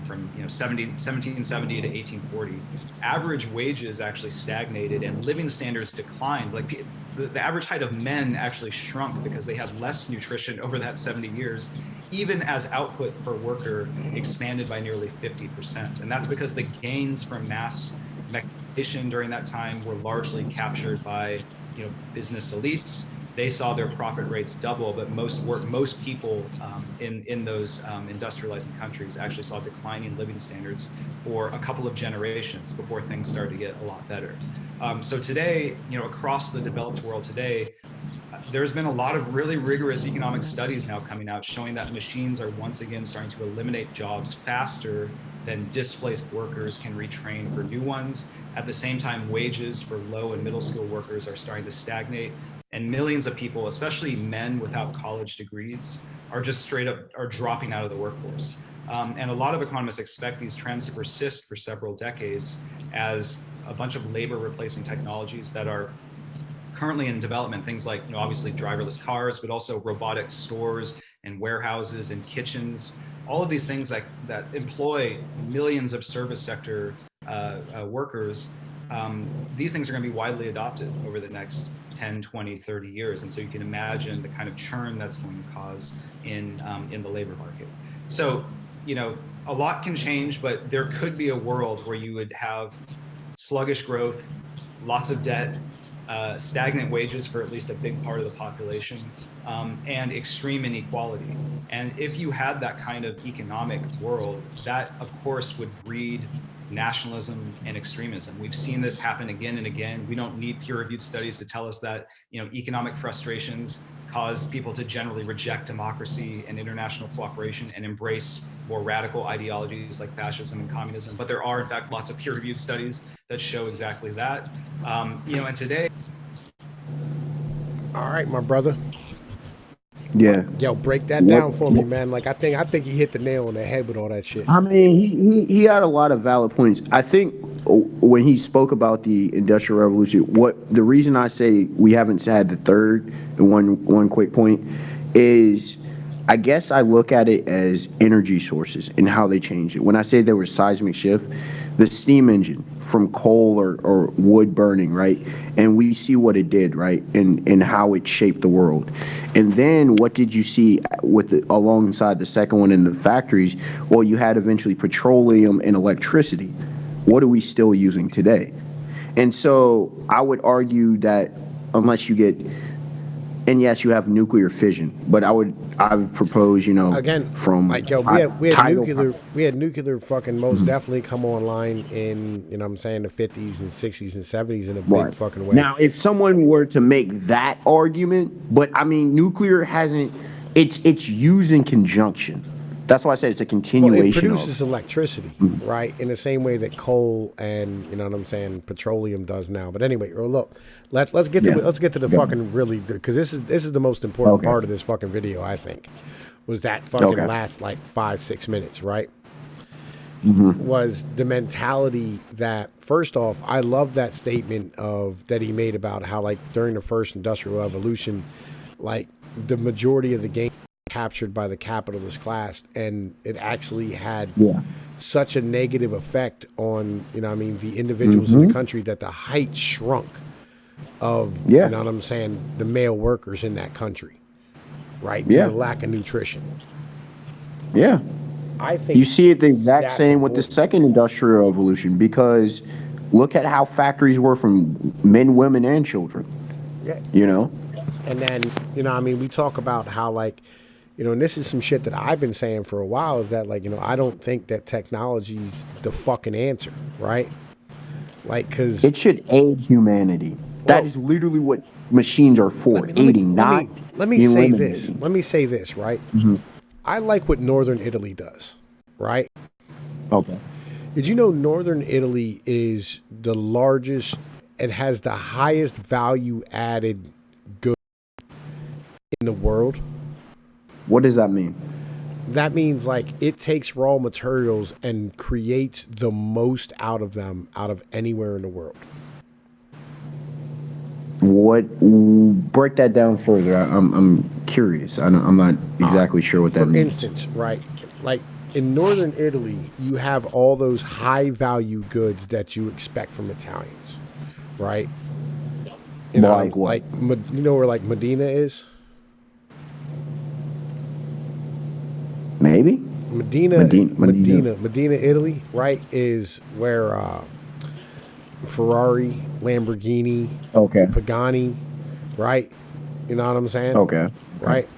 from 1770 to 1840, average wages actually stagnated and living standards declined. Like the average height of men actually shrunk because they had less nutrition over that 70 years, even as output per worker expanded by nearly 50%. And that's because the gains from mass mechanization during that time were largely captured by business elites. They saw their profit rates double, but most people in those industrializing countries actually saw declining living standards for a couple of generations before things started to get a lot better. So today, across the developed world today, there's been a lot of really rigorous economic studies now coming out showing that machines are once again starting to eliminate jobs faster than displaced workers can retrain for new ones. At the same time, wages for low and middle skill workers are starting to stagnate, and millions of people, especially men without college degrees, are just straight up dropping out of the workforce. And a lot of economists expect these trends to persist for several decades as a bunch of labor replacing technologies that are currently in development, things like obviously driverless cars, but also robotic stores and warehouses and kitchens, all of these things that employ millions of service sector workers. These things are going to be widely adopted over the next 10, 20, 30 years. And so you can imagine the kind of churn that's going to cause in the labor market. So, a lot can change, but there could be a world where you would have sluggish growth, lots of debt, stagnant wages for at least a big part of the population, and extreme inequality. And if you had that kind of economic world, that of course would breed nationalism and extremism. We've seen this happen again and again. We don't need peer-reviewed studies to tell us that, economic frustrations cause people to generally reject democracy and international cooperation and embrace more radical ideologies like fascism and communism. But there are, in fact, lots of peer-reviewed studies that show exactly that. And today. All right, my brother. Yeah. Yo, break that down for me, man. Like I think he hit the nail on the head with all that shit. I mean, he had a lot of valid points. I think when he spoke about the Industrial Revolution, the reason I say we haven't had the third, and one quick point, is I guess I look at it as energy sources and how they change it. When I say there was seismic shift, the steam engine from coal or wood burning, right? And we see what it did, right? And how it shaped the world. And then what did you see alongside the second one in the factories? Well, you had eventually petroleum and electricity. What are we still using today? And so I would argue that unless you get, and yes, you have nuclear fission, but I would propose, again, from like we had nuclear fucking most definitely come online in the 50s and 60s and 70s in a big fucking way. Now, if someone were to make that argument, but I mean, nuclear hasn't. It's used in conjunction. That's why I said it's a continuation. Well, it produces electricity, right? In the same way that coal and petroleum does now. But anyway, look, let's get to the fucking really, because this is the most important part of this fucking video. I think was that fucking last like 5-6 minutes, right? Was the mentality that, first off, I love that statement that he made about how, like, during the first industrial revolution, like the majority of the game captured by the capitalist class, and it actually had such a negative effect on the individuals in the country that the height shrunk of the male workers in that country, right? Due to lack of nutrition. I think you see it the exact same with the second industrial revolution, because look at how factories were from men, women, and children. And then we talk about how, like, and this is some shit that I've been saying for a while, is that, like, I don't think that technology's the fucking answer, right? Like, because it should aid humanity. That is literally what machines are for, aiding, not let me say this, right? I like what Northern Italy does, right? Okay. Did you know Northern Italy is the largest, it has the highest value added good in the world? What does that mean? That means, like, it takes raw materials and creates the most out of them out of anywhere in the world. Break that down further. I'm curious. I'm not exactly sure what that means. For instance, right, like in Northern Italy, you have all those high value goods that you expect from Italians, right? Like what? Like, where like Medina is? Maybe Medina, Italy, right, is where Ferrari, Lamborghini, Pagani, right? You know what I'm saying? Right.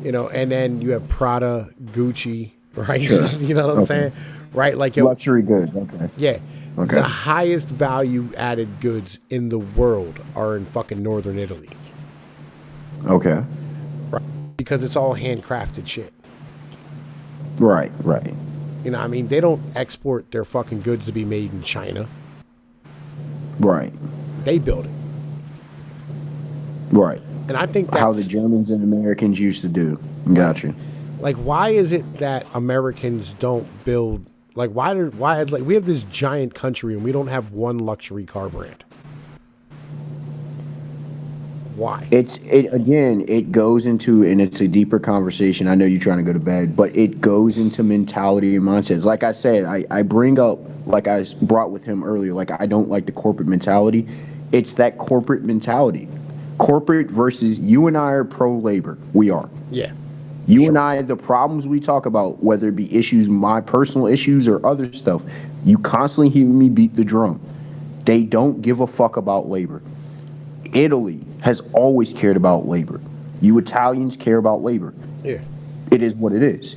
And then you have Prada, Gucci, right? Sure. You know what I'm saying? Right, like luxury goods. Yeah. The highest value added goods in the world are in fucking Northern Italy. Right. Because it's all handcrafted shit. Right. They don't export their fucking goods to be made in China. Right. They build it. Right. And I think that's how the Germans and Americans used to do. Gotcha. Like, why is it that Americans don't build, like, why we have this giant country and we don't have one luxury car brand? Why? It goes into, and it's a deeper conversation. I know you're trying to go to bed, but it goes into mentality and mindsets. Like I said, I bring up, like I brought with him earlier, like, I don't like the corporate mentality. It's that corporate mentality. Corporate versus you and I are pro-labor. We are. Yeah. You and I, the problems we talk about, whether it be issues, my personal issues or other stuff, you constantly hear me beat the drum. They don't give a fuck about labor. Italy has always cared about labor. You Italians care about labor. Yeah. It is what it is.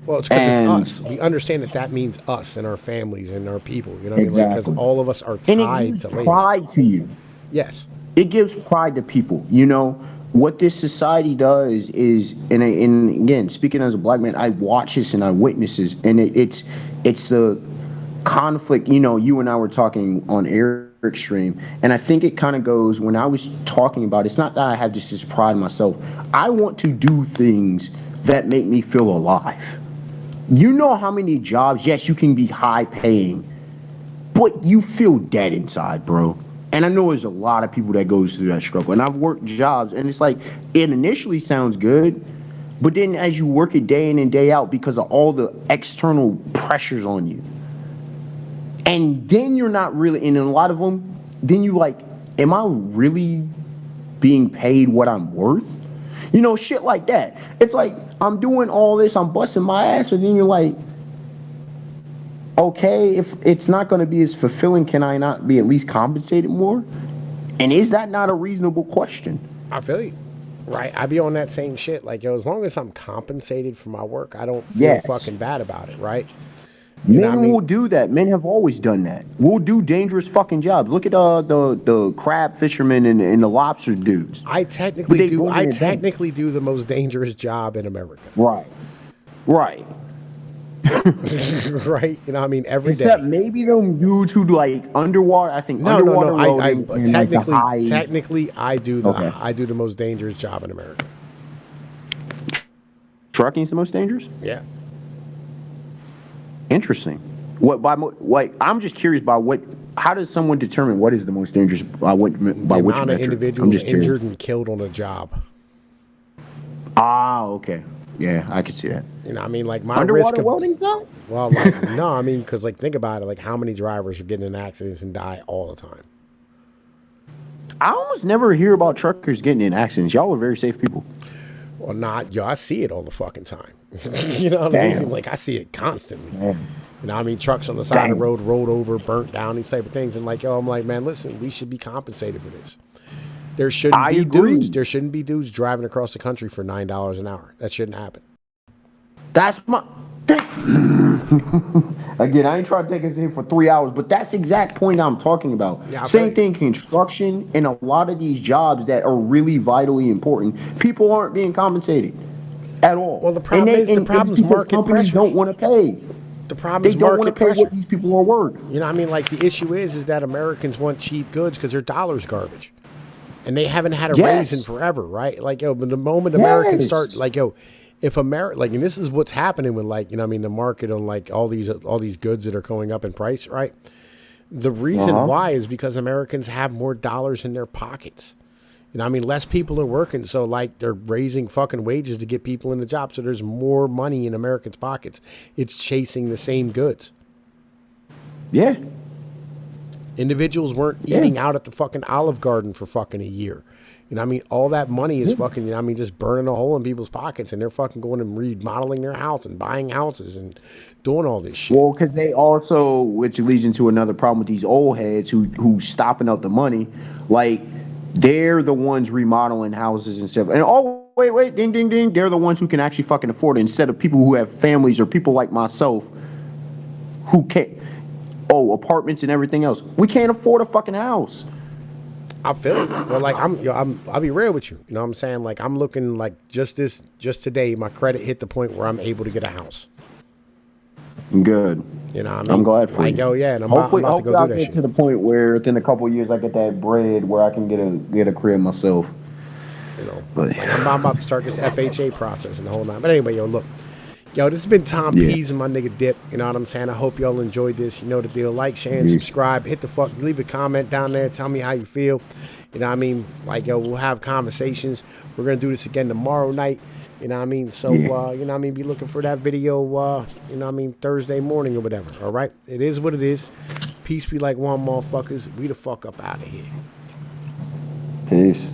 Well, it's because it's And us. We understand that that means us and our families and our people. You know what I mean? Like, because exactly. all of us are And it tied gives to labor. pride to you. Yes. It gives pride to people. You know, what this society does is, and again, speaking as a black man, I watch this and I witness this, and it's a conflict. You know, you and I were talking on Eric's stream, and I think it kind of goes when I was talking about. It's not that I have just this pride in myself. I want to do things that make me feel alive. You know how many jobs? Yes, you can be high paying, but you feel dead inside, bro. And I know there's a lot of people that goes through that struggle. And I've worked jobs, and it's like it initially sounds good, but then as you work it day in and day out because of all the external pressures on you, and then you're not really, and in a lot of them, then you like, am I really being paid what I'm worth? You know, shit like that. It's like I'm doing all this, I'm busting my ass, but then you're like, okay, if it's not going to be as fulfilling, can I not be at least compensated more? And is that not a reasonable question? I feel you. Right. I be on that same shit. Like, yo, as long as I'm compensated for my work, I don't feel Yes. fucking bad about it. Right. You know what I Men mean? will do that. Men have always done that. We'll do dangerous fucking jobs. Look at the crab fishermen and the lobster dudes. I But technically they do. go I in advance. technically do the most dangerous job in America. Right. Right. Right. You know what I mean? Every Except day. maybe them dudes who like underwater. I think No, underwater no. welding and like the high. Technically, I do the Okay. I do the most dangerous job in America. Trucking's the most dangerous. Yeah. Interesting. What by like? I'm just curious by what. How does someone determine what is the most dangerous by what by The which amount of metric? I'm individuals just curious. injured and killed on a job. Ah, okay. Yeah, I could see that. You know, what I mean, like my risk Underwater of welding though? well, like no, I mean, because like think about it, like how many drivers are getting in accidents and die all the time. I almost never hear about truckers getting in accidents. Y'all are very safe people. Well, not yo, I see it all the fucking time. You know what I mean? Damn. Like I see it constantly. Damn. You know, what I mean, trucks on the side of Damn. the road, rolled over, burnt down, these type of things, and like yo, I'm like, man, listen, we should be compensated for this. There shouldn't I be agree. dudes. There shouldn't be dudes driving across the country for $9 an hour. That shouldn't happen. That's my. Again, I ain't trying to take us in for 3 hours, but that's the exact point I'm talking about. Yeah, I Same feel thing, construction and a lot of these jobs that are really vitally important. People aren't being compensated at all. Well, the problem is the problem's because market companies pressures. don't want to pay. The problem They is don't want to market pay pressure. what these people are worth. You know, what I mean, like the issue is that Americans want cheap goods because their dollar's garbage, and they haven't had a raise in Yes. forever, right? Like, yo, but the moment Americans Yes. start, like, yo, if America, like, and this is what's happening with, like, you know, what I mean, the market on like all these goods that are going up in price, right? The reason why is because Americans have more dollars in their pockets. You know, what I mean, less people are working, so like they're raising fucking wages to get people in the job, so there's more money in Americans' pockets. It's chasing the same goods. Yeah. Individuals weren't eating out at the fucking Olive Garden for fucking a year. You know what I mean? All that money is fucking, you know what I mean, just burning a hole in people's pockets, and they're fucking going and remodeling their house and buying houses and doing all this shit. Well, because they also, which leads into another problem with these old heads who stopping out the money, like they're the ones remodeling houses and stuff. And oh, wait, ding, ding, ding, they're the ones who can actually fucking afford it instead of people who have families or people like myself who can't. Oh, apartments and everything else. We can't afford a fucking house. I feel it. Well, like I'll be real with you. You know what I'm saying? Like I'm looking like just today, my credit hit the point where I'm able to get a house. Good. You know what I mean? I'm glad for like, you. oh yeah, and I'm Hopefully about to go I'll do that get shit. to the point where within a couple of years I get that bread where I can get a crib myself. You know, But like I'm about to start this FHA process and the whole nine. But anyway, yo, look. Yo, this has been Tom Yeah. Pease and my nigga Dip. You know what I'm saying? I hope y'all enjoyed this. You know the deal. Like, share, and subscribe. Hit the leave a comment down there. Tell me how you feel. You know what I mean? Like, yo, we'll have conversations. We're going to do this again tomorrow night. You know what I mean? So, you know what I mean? Be looking for that video, you know what I mean, Thursday morning or whatever. All right? It is what it is. Peace be like one, motherfuckers. We the fuck up out of here.